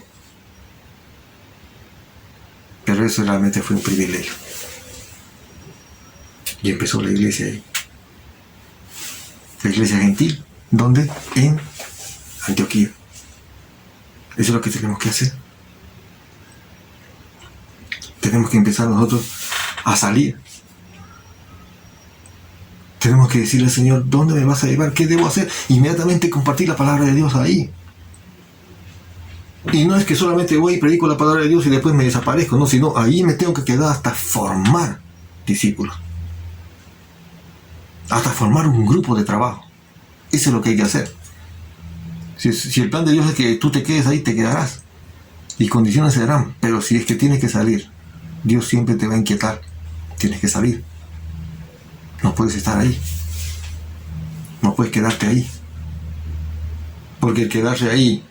Pero eso realmente fue un privilegio. Y empezó la iglesia ahí. La iglesia gentil. ¿Dónde? En Antioquía. Eso es lo que tenemos que hacer. Tenemos que empezar nosotros a salir. Tenemos que decirle al Señor, ¿dónde me vas a llevar? ¿Qué debo hacer? Inmediatamente compartir la palabra de Dios ahí. Y no es que solamente voy y predico la palabra de Dios y después me desaparezco, no, sino ahí me tengo que quedar hasta formar discípulos. Hasta formar un grupo de trabajo. Eso es lo que hay que hacer. Si el plan de Dios es que tú te quedes ahí, te quedarás. Y condiciones se darán. Pero si es que tienes que salir, Dios siempre te va a inquietar. Tienes que salir. No puedes estar ahí. No puedes quedarte ahí. Porque el quedarse ahí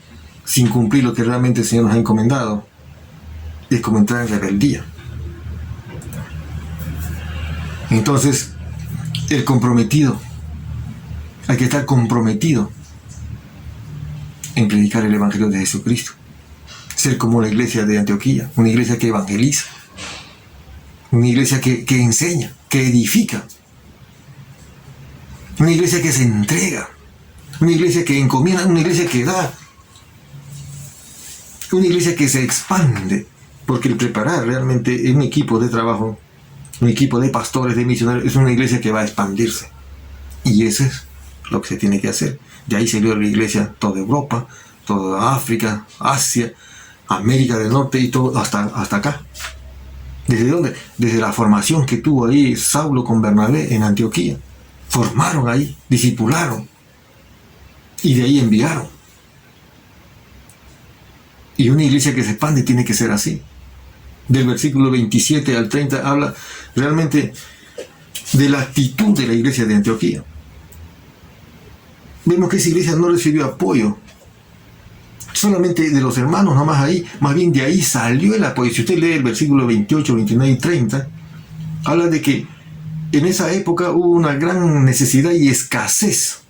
sin cumplir lo que realmente el Señor nos ha encomendado es como entrar en rebeldía. Entonces, el comprometido, hay que estar comprometido en predicar el Evangelio de Jesucristo. Ser como la iglesia de Antioquía, una iglesia que evangeliza, una iglesia que enseña, que edifica, una iglesia que se entrega, una iglesia que encomienda, una iglesia que da, una iglesia que se expande, porque el preparar realmente un equipo de trabajo un equipo de pastores, de misioneros, es una iglesia que va a expandirse. Y eso es lo que se tiene que hacer. De ahí salió la iglesia toda Europa, toda África, Asia, América del Norte y todo hasta acá. ¿Desde dónde? Desde la formación que tuvo ahí Saulo con Bernabé en Antioquía. Formaron ahí, discipularon y de ahí enviaron. Y una iglesia que se expande tiene que ser así. Del versículo 27 al 30 habla realmente de la actitud de la iglesia de Antioquía. Vemos que esa iglesia no recibió apoyo solamente de los hermanos, nomás ahí, más bien de ahí salió el apoyo. Si usted lee el versículo 28, 29 y 30, habla de que en esa época hubo una gran necesidad y escasez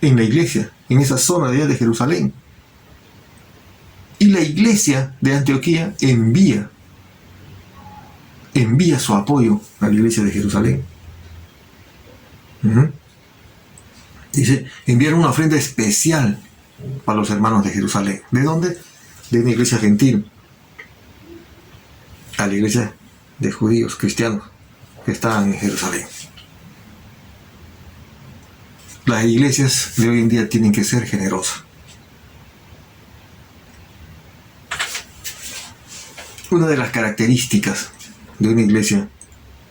en la iglesia, en esa zona de allá de Jerusalén. Y la iglesia de Antioquía envía su apoyo a la iglesia de Jerusalén. Dice, enviaron una ofrenda especial para los hermanos de Jerusalén. ¿De dónde? De una iglesia gentil, a la iglesia de judíos, cristianos, que estaban en Jerusalén. Las iglesias de hoy en día tienen que ser generosas. Una de las características de una iglesia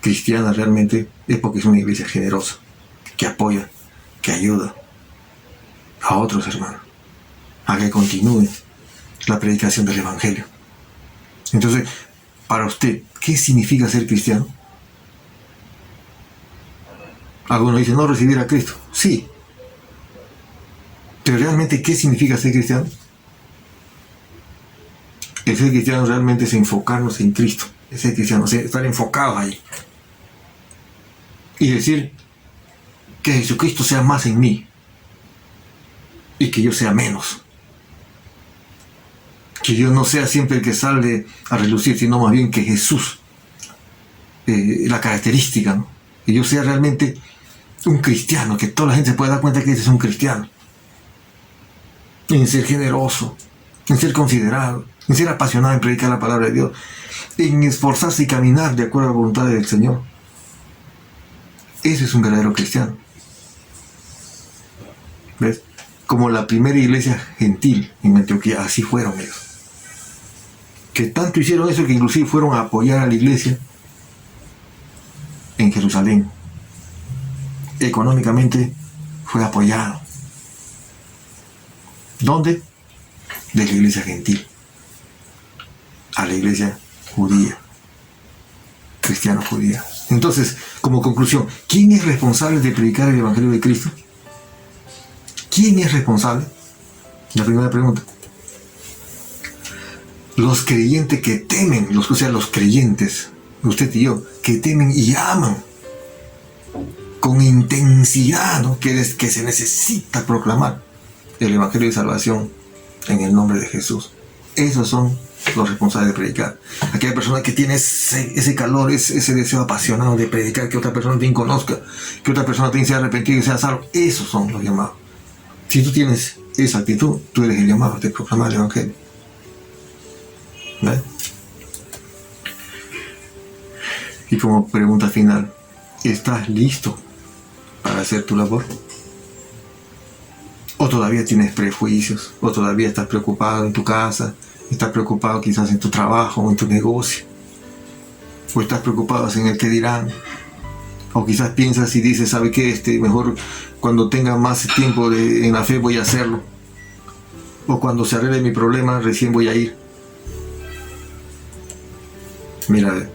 cristiana realmente es porque es una iglesia generosa, que apoya, que ayuda a otros hermanos a que continúe la predicación del Evangelio. Entonces, para usted, ¿qué significa ser cristiano? Algunos dicen, no, recibir a Cristo. Sí. Pero realmente, ¿qué significa ser cristiano? El ser cristiano realmente es enfocarnos en Cristo. El ser cristiano, estar enfocados ahí. Y decir que Jesucristo sea más en mí y que yo sea menos. Que yo no sea siempre el que sale a relucir, sino más bien que Jesús, la característica, ¿no? Que yo sea realmente un cristiano, que toda la gente se pueda dar cuenta que ese es un cristiano. En ser generoso, en ser considerado, en ser apasionado en predicar la palabra de Dios, en esforzarse y caminar de acuerdo a la voluntad del Señor. Ese es un verdadero cristiano. ¿Ves? Como la primera iglesia gentil en Antioquía, así fueron ellos. Que tanto hicieron eso que inclusive fueron a apoyar a la iglesia en Jerusalén. Económicamente fue apoyado. ¿Dónde? De la iglesia gentil a la iglesia judía, cristiano-judía. Entonces, como conclusión, ¿quién es responsable de predicar el Evangelio de Cristo? ¿Quién es responsable? La primera pregunta. Los creyentes que temen, los creyentes, usted y yo, que temen y aman con intensidad, ¿no? que se necesita proclamar el Evangelio de Salvación en el nombre de Jesús. Esos son los responsables de predicar. Aquella persona que tiene ese calor, ese deseo apasionado de predicar, que otra persona también conozca, que otra persona también sea arrepentido y sea salvo. Esos son los llamados. Si tú tienes esa actitud, tú eres el llamado de proclamar el Evangelio. ¿Ves? Y como pregunta final, ¿estás listo para hacer tu labor? ¿O todavía tienes prejuicios? ¿O todavía estás preocupado en tu casa? ¿Estás preocupado quizás en tu trabajo o en tu negocio? ¿O estás preocupado en el que dirán? O quizás piensas y dices, ¿sabe qué? Mejor cuando tenga más tiempo en la fe voy a hacerlo. O cuando se arregle mi problema recién voy a ir. Mira,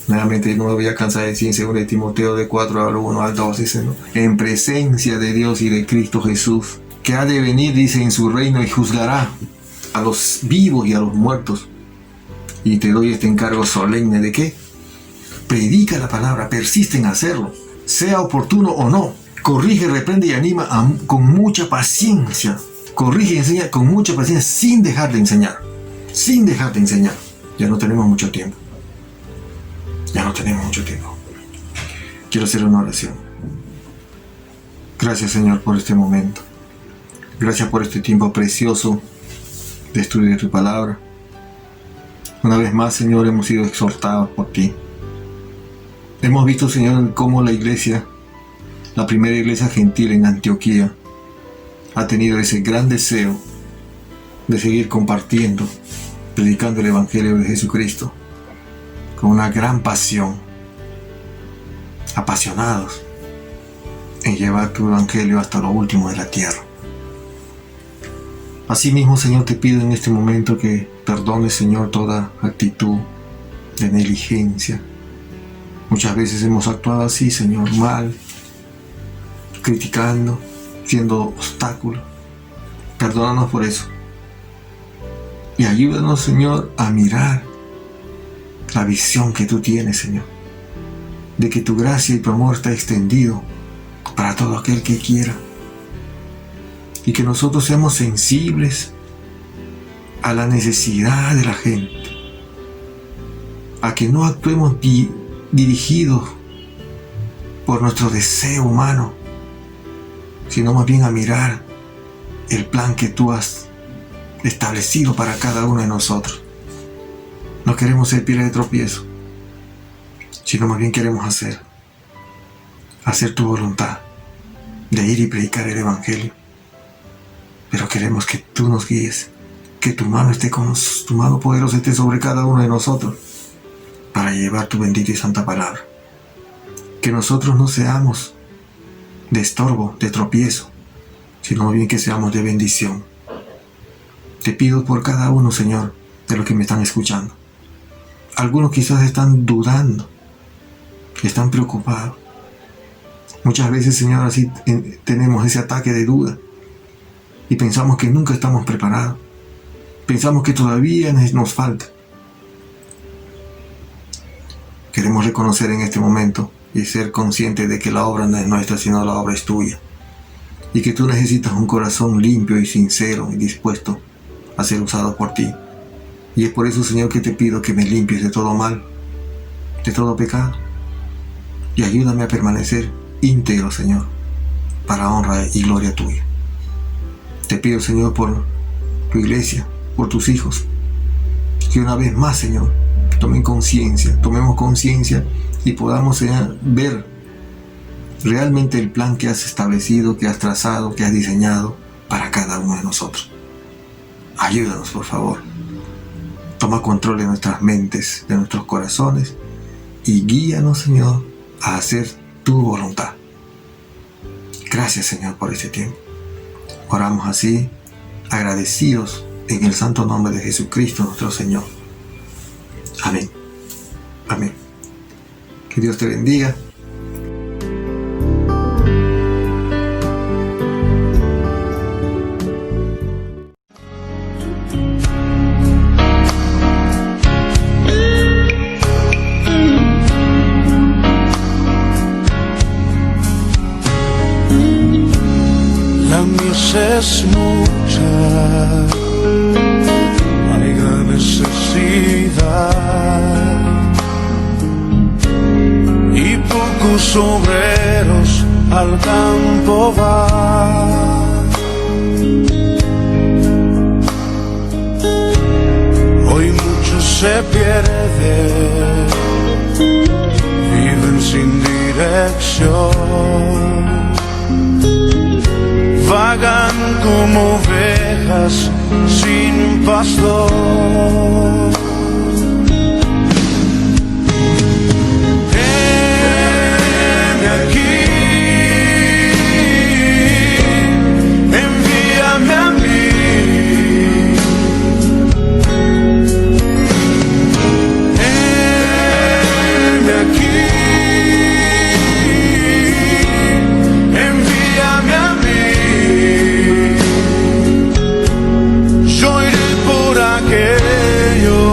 nuevamente no me voy a cansar de decir en 2 Timoteo de 4 al 1 al 2, dice, ¿no? En presencia de Dios y de Cristo Jesús, que ha de venir, dice, en su reino y juzgará a los vivos y a los muertos. Y te doy este encargo solemne de ¿qué? Predica la palabra, persiste en hacerlo, sea oportuno o no. Corrige, reprende y anima con mucha paciencia. Corrige y enseña con mucha paciencia sin dejar de enseñar. Sin dejar de enseñar. Ya no tenemos mucho tiempo. Ya no tenemos mucho tiempo. Quiero hacer una oración. Gracias, Señor, por este momento. Gracias por este tiempo precioso de estudio de tu palabra. Una vez más, Señor, hemos sido exhortados por ti. Hemos visto, Señor, cómo la iglesia, la primera iglesia gentil en Antioquía, ha tenido ese gran deseo de seguir compartiendo, predicando el Evangelio de Jesucristo, con una gran pasión, apasionados en llevar tu Evangelio hasta lo último de la tierra. Asimismo, Señor, te pido en este momento que perdones, Señor, toda actitud de negligencia. Muchas veces hemos actuado así, Señor, mal, criticando, siendo obstáculo. Perdónanos por eso. Y ayúdanos, Señor, a mirar la visión que tú tienes, Señor, de que tu gracia y tu amor está extendido para todo aquel que quiera. Y que nosotros seamos sensibles a la necesidad de la gente, a que no actuemos dirigidos por nuestro deseo humano, sino más bien a mirar el plan que tú has establecido para cada uno de nosotros. No queremos ser piedra de tropiezo, sino más bien queremos hacer tu voluntad, de ir y predicar el Evangelio. Pero queremos que tú nos guíes, que tu mano poderosa esté sobre cada uno de nosotros para llevar tu bendita y santa palabra. Que nosotros no seamos de estorbo, de tropiezo, sino bien que seamos de bendición. Te pido por cada uno, Señor, de los que me están escuchando. Algunos quizás están dudando, están preocupados. Muchas veces, Señor, así tenemos ese ataque de duda y pensamos que nunca estamos preparados. Pensamos que todavía nos falta. Queremos reconocer en este momento y ser conscientes de que la obra no es nuestra, sino la obra es tuya. Y que tú necesitas un corazón limpio y sincero y dispuesto a ser usado por ti. Y es por eso, Señor, que te pido que me limpies de todo mal, de todo pecado. Y ayúdame a permanecer íntegro, Señor, para honra y gloria tuya. Te pido, Señor, por tu iglesia, por tus hijos, que una vez más, Señor, tomemos conciencia y podamos, Señor, ver realmente el plan que has establecido, que has trazado, que has diseñado para cada uno de nosotros. Ayúdanos, por favor. Toma control de nuestras mentes, de nuestros corazones y guíanos, Señor, a hacer tu voluntad. Gracias, Señor, por este tiempo. Oramos así, agradecidos en el santo nombre de Jesucristo nuestro Señor. Amén. Amén. Que Dios te bendiga. La mies es mucha, hay gran necesidad y pocos obreros al campo van. Hoy muchos se pierden, viven sin dirección, vagan como ovejas sin pastor. Heme aquí, envíame a mí. Heme aquí, envíame a mí. Yo iré por aquellos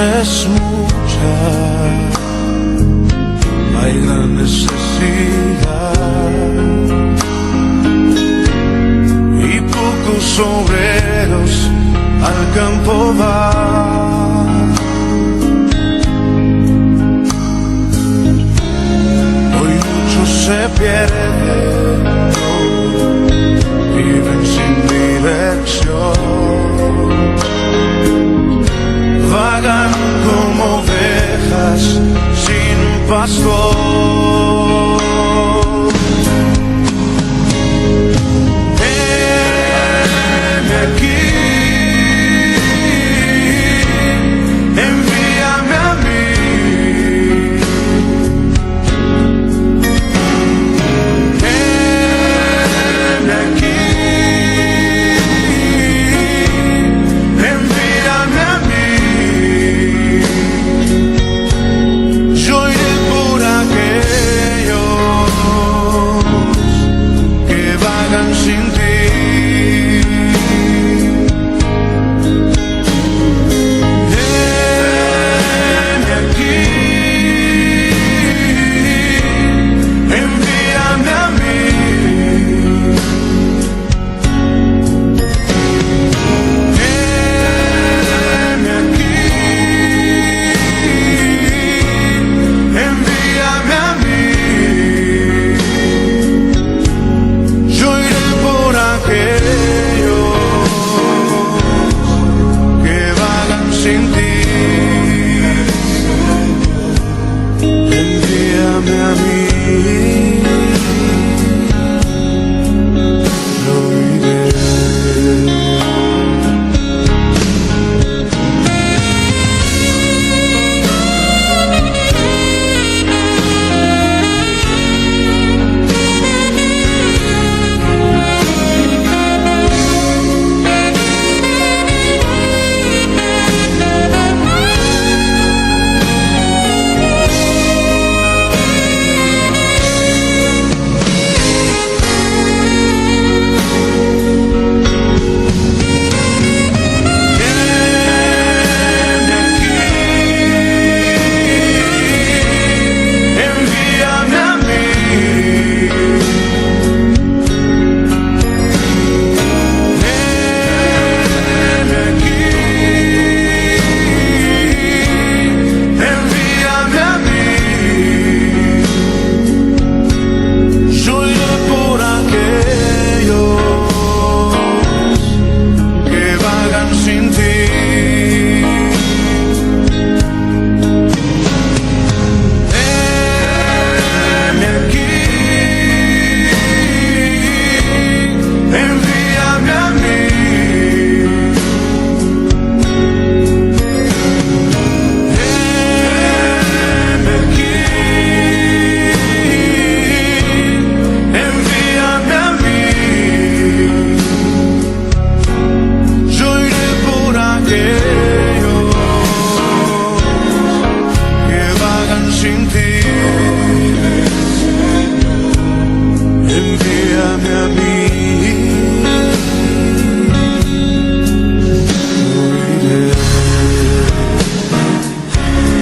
es mucha, hay gran necesidad y pocos obreros al campo van. Hoy muchos se pierden, viven sin dirección, vagan como ovejas sin pastor. Heme aquí, envíame a mí. Heme aquí, envíame a mí. Yo iré por aquellos que vagan sin ti. Heme aquí, envíame a mí. Heme aquí, envíame a mí. Yo iré por aquellos que vagan sin ti. Envíame a mí. Yo iré. Envíame a mí. Heme aquí, envíame a mí. Yo iré por aquellos que vagan sin ti. Heme aquí, envíame a mí. Heme aquí, envíame a mí. Yo iré por aquellos que vagan sin ti. Envíame a mí.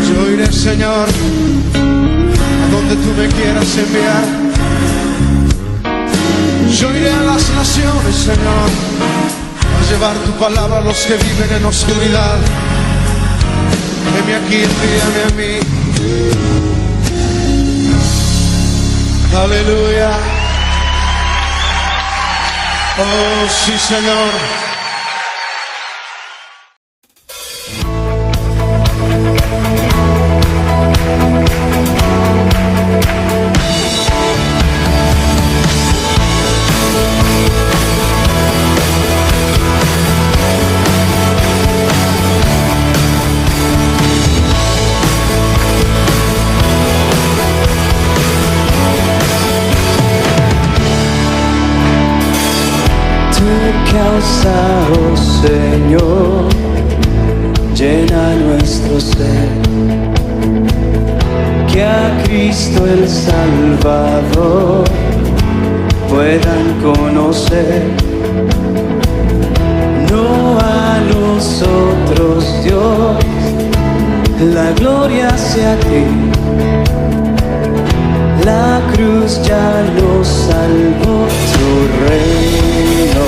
Yo iré, Señor, a donde tú me quieras enviar. Yo iré a las naciones, Señor, a llevar tu palabra a los que viven en oscuridad. Heme aquí, envíame a mí. Aleluya. Oh, sí, Señor. Causa, oh Señor, llena nuestro ser, que a Cristo el Salvador puedan conocer, no a los otros Dios, hacia ti. La cruz ya nos salvó, tu reino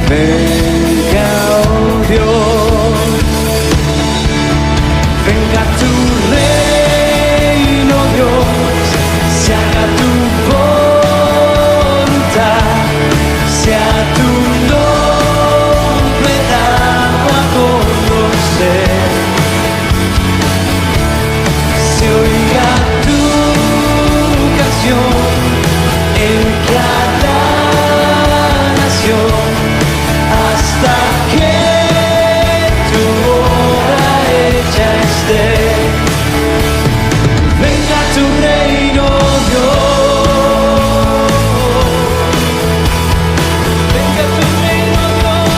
venga, oh Dios. Venga tu reino, Dios, se haga tu voluntad, sea tu nombre dado a conocer, se oiga tu canción en cada nación, hasta que tu obra hecha esté. Venga tu reino, Dios. Venga tu reino, Dios.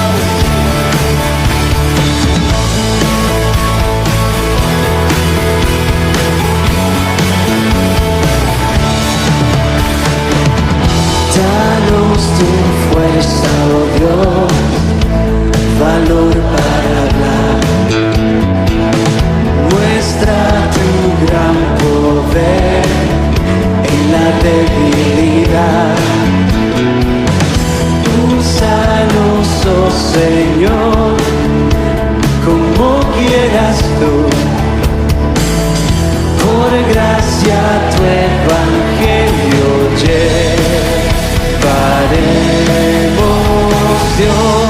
Danos tu fuerza, oh Dios, valor para hablar. Muestra tu gran poder en la debilidad. Úsanos, oh Señor, como quieras tú. Por gracia tu evangelio llevaremos, Dios.